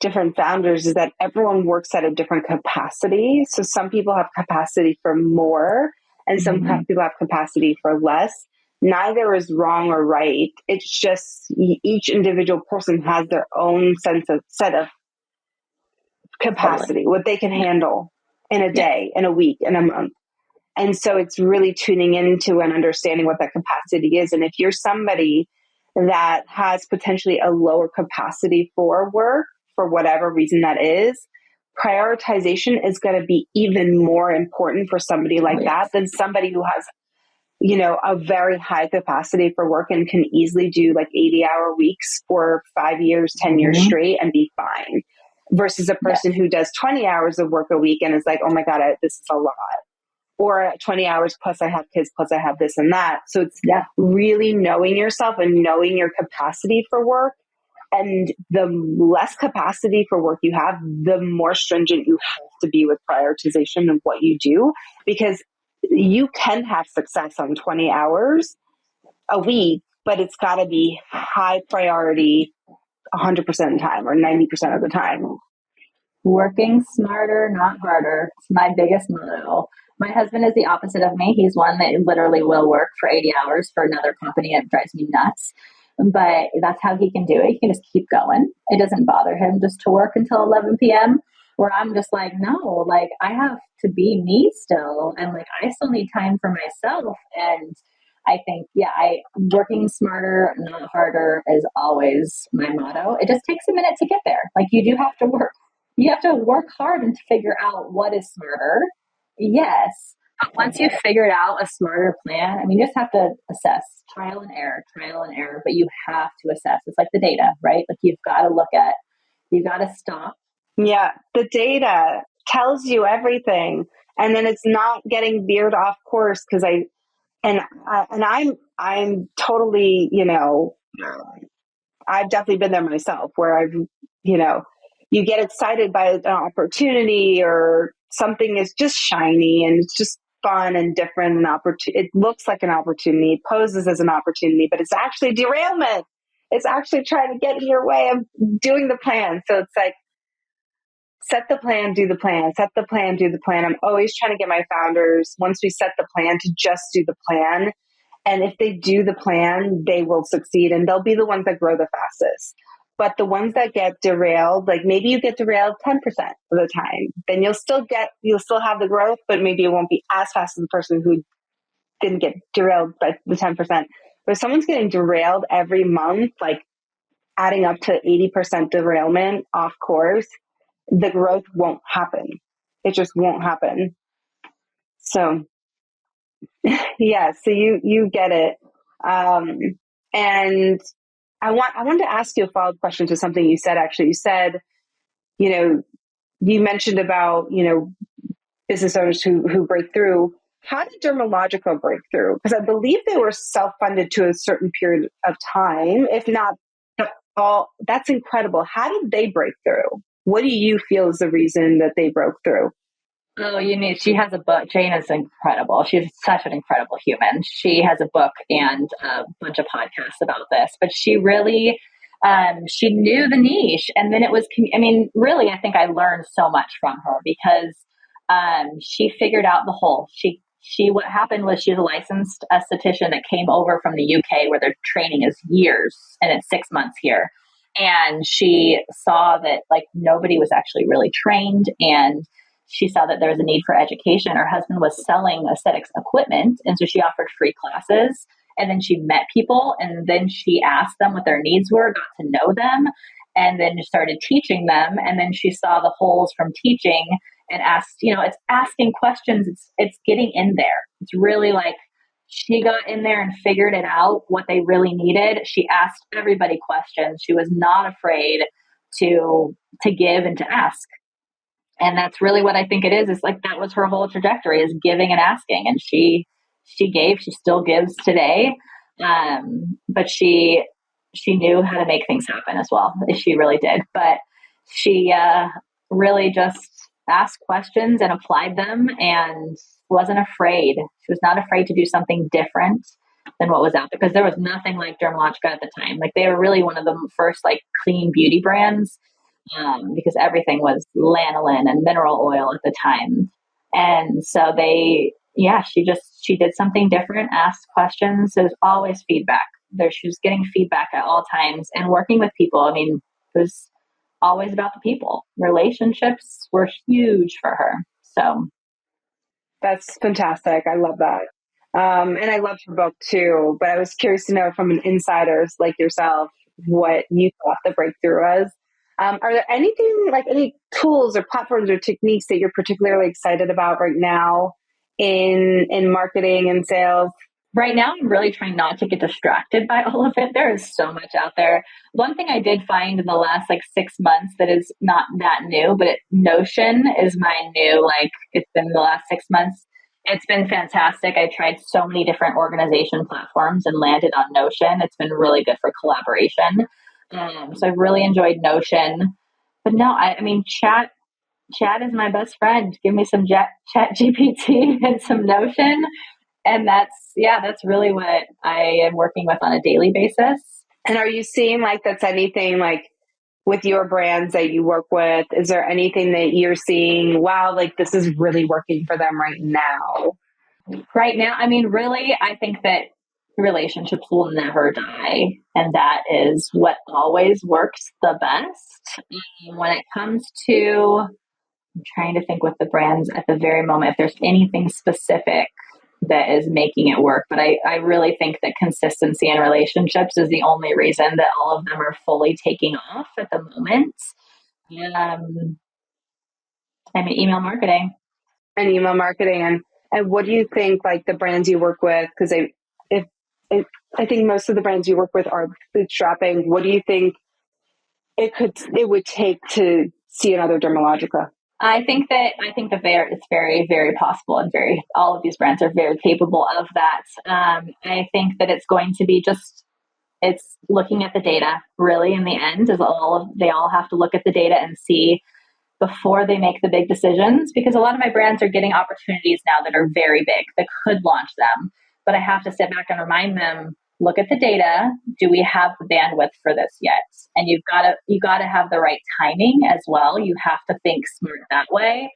Speaker 2: different founders is that everyone works at a different capacity. So some people have capacity for more and some people have capacity for less. Neither is wrong or right. It's just each individual person has their own set of capacity, what they can handle in a day, in a week, in a month. And so it's really tuning into and understanding what that capacity is. And if you're somebody that has potentially a lower capacity for work, for whatever reason that is, prioritization is going to be even more important for somebody like that than somebody who has, a very high capacity for work and can easily do like 80-hour weeks for 5 years, 10 years straight and be fine versus a person who does 20 hours of work a week and is like, oh my God, this is a lot. Or at 20 hours plus I have kids, plus I have this and that. So it's really knowing yourself and knowing your capacity for work. And the less capacity for work you have, the more stringent you have to be with prioritization of what you do, because you can have success on 20 hours a week, but it's got to be high priority 100% of the time or 90% of the time.
Speaker 1: Working smarter, not harder. It's my biggest motto. My husband is the opposite of me. He's one that literally will work for 80 hours for another company. It drives me nuts. But that's how he can do it. He can just keep going. It doesn't bother him just to work until 11 p.m. where I'm just like, no, like I have to be me still. And like, I still need time for myself. And I think, working smarter, not harder is always my motto. It just takes a minute to get there. Like you do have to work. You have to work hard and figure out what is smarter. Yes. But once you've figured out a smarter plan, you just have to assess trial and error, but you have to assess. It's like the data, right? Like you've got to stop.
Speaker 2: Yeah. The data tells you everything. And then it's not getting veered off course because I'm totally, I've definitely been there myself where I've, you get excited by an opportunity or something is just shiny and it's just fun and different. It looks like an opportunity. It poses as an opportunity, but it's actually derailment. it's actually trying to get in your way of doing the plan. So it's like, set the plan, do the plan, set the plan, do the plan. I'm always trying to get my founders, once we set the plan, to just do the plan. And if they do the plan, they will succeed and they'll be the ones that grow the fastest. But the ones that get derailed, like maybe you get derailed 10% of the time, then you'll still have the growth, but maybe it won't be as fast as the person who didn't get derailed by the 10%. But if someone's getting derailed every month, like adding up to 80% derailment off course, the growth won't happen. It just won't happen. So yeah, so you get it. And I wanted to ask you a follow-up question to something you said. Actually, you said, you know, you mentioned about, business owners who break through. How did Dermalogica break through? Because I believe they were self-funded to a certain period of time, if not all. That's incredible. How did they break through? What do you feel is the reason that they broke through?
Speaker 1: Oh, she has a book. Jane is incredible. She's such an incredible human. She has a book and a bunch of podcasts about this, but she really, she knew the niche. And then it was, really, I think I learned so much from her because, she figured out the whole, what happened was she was a licensed esthetician that came over from the UK where their training is years and it's 6 months here. And she saw that like nobody was actually really trained, and she saw that there was a need for education. Her husband was selling aesthetics equipment, and so she offered free classes. And then she met people, and then she asked them what their needs were, got to know them, and then started teaching them. And then she saw the holes from teaching and asked, it's asking questions. It's getting in there. It's really like she got in there and figured it out what they really needed. She asked everybody questions. She was not afraid to give and to ask. And that's really what I think it is like that was her whole trajectory, is giving and asking. And she gave, she still gives today. But she knew how to make things happen as well. She really did. But she really just asked questions and applied them and wasn't afraid. She was not afraid to do something different than what was out there, because there was nothing like Dermalogica at the time. Like they were really one of the first like clean beauty brands, because everything was lanolin and mineral oil at the time. And so she did something different, asked questions. There's always feedback there. She was getting feedback at all times and working with people. It was always about the people. Relationships were huge for her. So
Speaker 2: That's fantastic. I love that. And I loved her book too, but I was curious to know from an insider like yourself what you thought the breakthrough was. Are there any tools or platforms or techniques that you're particularly excited about right now in marketing and sales?
Speaker 1: Right now, I'm really trying not to get distracted by all of it. There is so much out there. One thing I did find in the last 6 months that is not that new, but Notion is my new, it's been the last 6 months. It's been fantastic. I tried so many different organization platforms and landed on Notion. It's been really good for collaboration. So I've really enjoyed Notion. But no, chat is my best friend. Give me some chat GPT and some Notion. And that's really what I am working with on a daily basis.
Speaker 2: And are you seeing that's anything with your brands that you work with? Is there anything that you're seeing, wow, this is really working for them right now?
Speaker 1: Right now, really, I think that relationships will never die. And that is what always works the best. When it comes to, I'm trying to think with the brands at the very moment, if there's anything specific that is making it work. But I really think that consistency in relationships is the only reason that all of them are fully taking off at the moment. Email marketing.
Speaker 2: And email marketing. And what do you think, the brands you work with, because I think most of the brands you work with are bootstrapping. What do you think it would take to see another Dermalogica?
Speaker 1: I think that it's very, very possible, and all of these brands are very capable of that. I think that it's going to be it's looking at the data really in the end. They all have to look at the data and see before they make the big decisions, because a lot of my brands are getting opportunities now that are very big that could launch them. But I have to sit back and remind them, look at the data. Do we have the bandwidth for this yet? And you got to have the right timing as well. You have to think smart that way.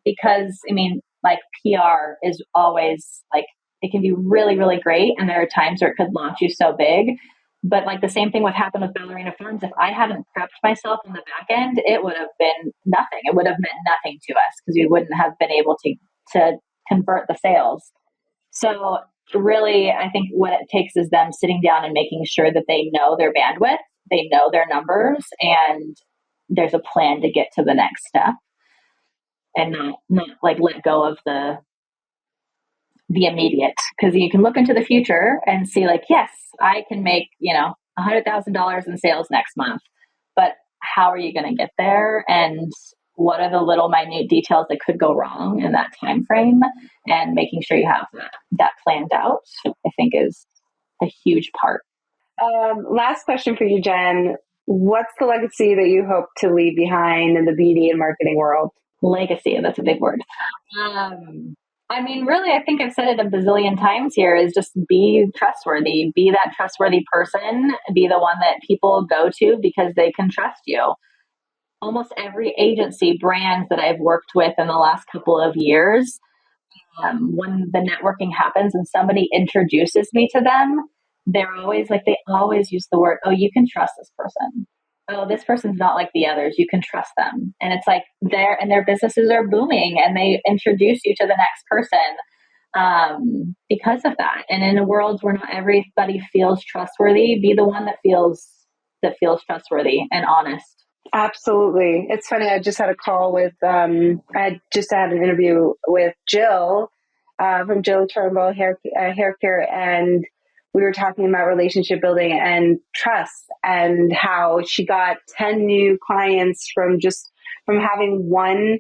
Speaker 1: Because I mean, like PR is always like, it can be really, really great. And there are times where it could launch you so big. But like the same thing would happen with Ballerina Farms. If I hadn't prepped myself on the back end, it would have been nothing. It would have meant nothing to us because we wouldn't have been able to convert the sales. So really, I think what it takes is them sitting down and making sure that they know their bandwidth, they know their numbers, and there's a plan to get to the next step, and not like let go of the immediate, because you can look into the future and see like, yes, I can make, $100,000 in sales next month, but how are you going to get there? And what are the little minute details that could go wrong in that time frame? And making sure you have that planned out, I think is a huge part.
Speaker 2: Last question for you, Jen. What's the legacy that you hope to leave behind in the beauty and marketing world?
Speaker 1: Legacy, that's a big word. I mean, really, I think I've said it a bazillion times here, is just be trustworthy, be that trustworthy person, be the one that people go to because they can trust you. Almost every agency brand that I've worked with in the last couple of years, when the networking happens and somebody introduces me to them, they're always like, they always use the word, oh, you can trust this person. Oh, this person's not like the others. You can trust them. And it's like their businesses are booming and they introduce you to the next person because of that. And in a world where not everybody feels trustworthy, be the one that feels trustworthy and honest.
Speaker 2: Absolutely. It's funny. I just had a call with, I just had an interview with Jill from Jill Turnbull Hair Care, and we were talking about relationship building and trust and how she got 10 new clients from having one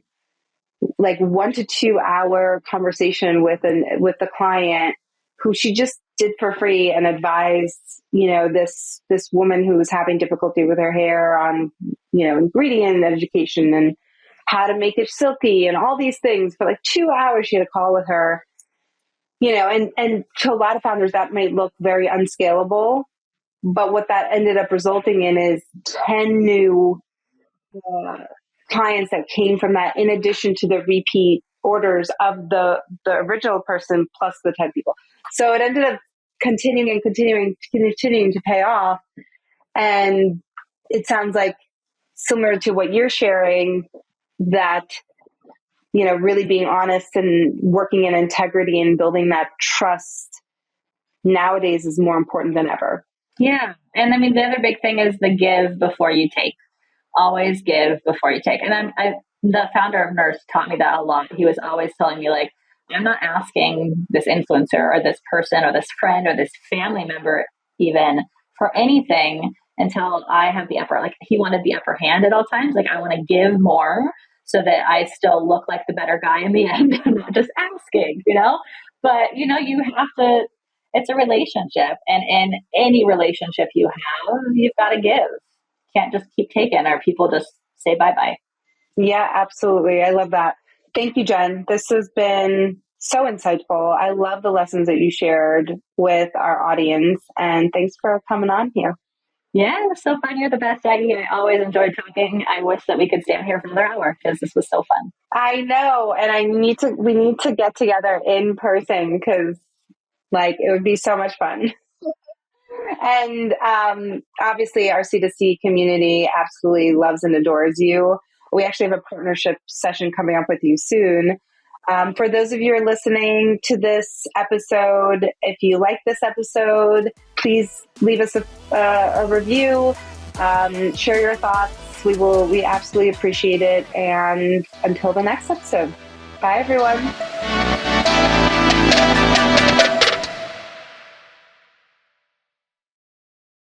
Speaker 2: 1 to 2 hour conversation with the client who she just did for free and advised, this woman who was having difficulty with her hair on, ingredient education and how to make it silky and all these things. For 2 hours, she had a call with her, and to a lot of founders that might look very unscalable, but what that ended up resulting in is 10 new clients that came from that, in addition to the repeat orders of the original person plus the 10 people. So it ended up continuing to pay off. And it sounds like similar to what you're sharing, that, really being honest and working in integrity and building that trust nowadays is more important than ever.
Speaker 1: Yeah. And I mean, the other big thing is the give before you take. Always give before you take. And the founder of Nurst taught me that a lot. He was always telling me, like, I'm not asking this influencer or this person or this friend or this family member even for anything until I have the upper, like he wanted the upper hand at all times. Like, I want to give more so that I still look like the better guy in the end. I'm not just asking, but you have to, it's a relationship, and in any relationship you've got to give. Can't just keep taking, or people just say bye-bye.
Speaker 2: Yeah, absolutely. I love that. Thank you, Jen. This has been so insightful. I love the lessons that you shared with our audience, and thanks for coming on here.
Speaker 1: Yeah, it was so fun. You're the best, Aggie. I always enjoyed talking. I wish that we could stay here for another hour because this was so fun.
Speaker 2: I know. And we need to get together in person because it would be so much fun. And obviously our C2C community absolutely loves and adores you. We actually have a partnership session coming up with you soon. For those of you who are listening to this episode, if you like this episode, please leave us a review, share your thoughts. We absolutely appreciate it. And until the next episode, bye everyone.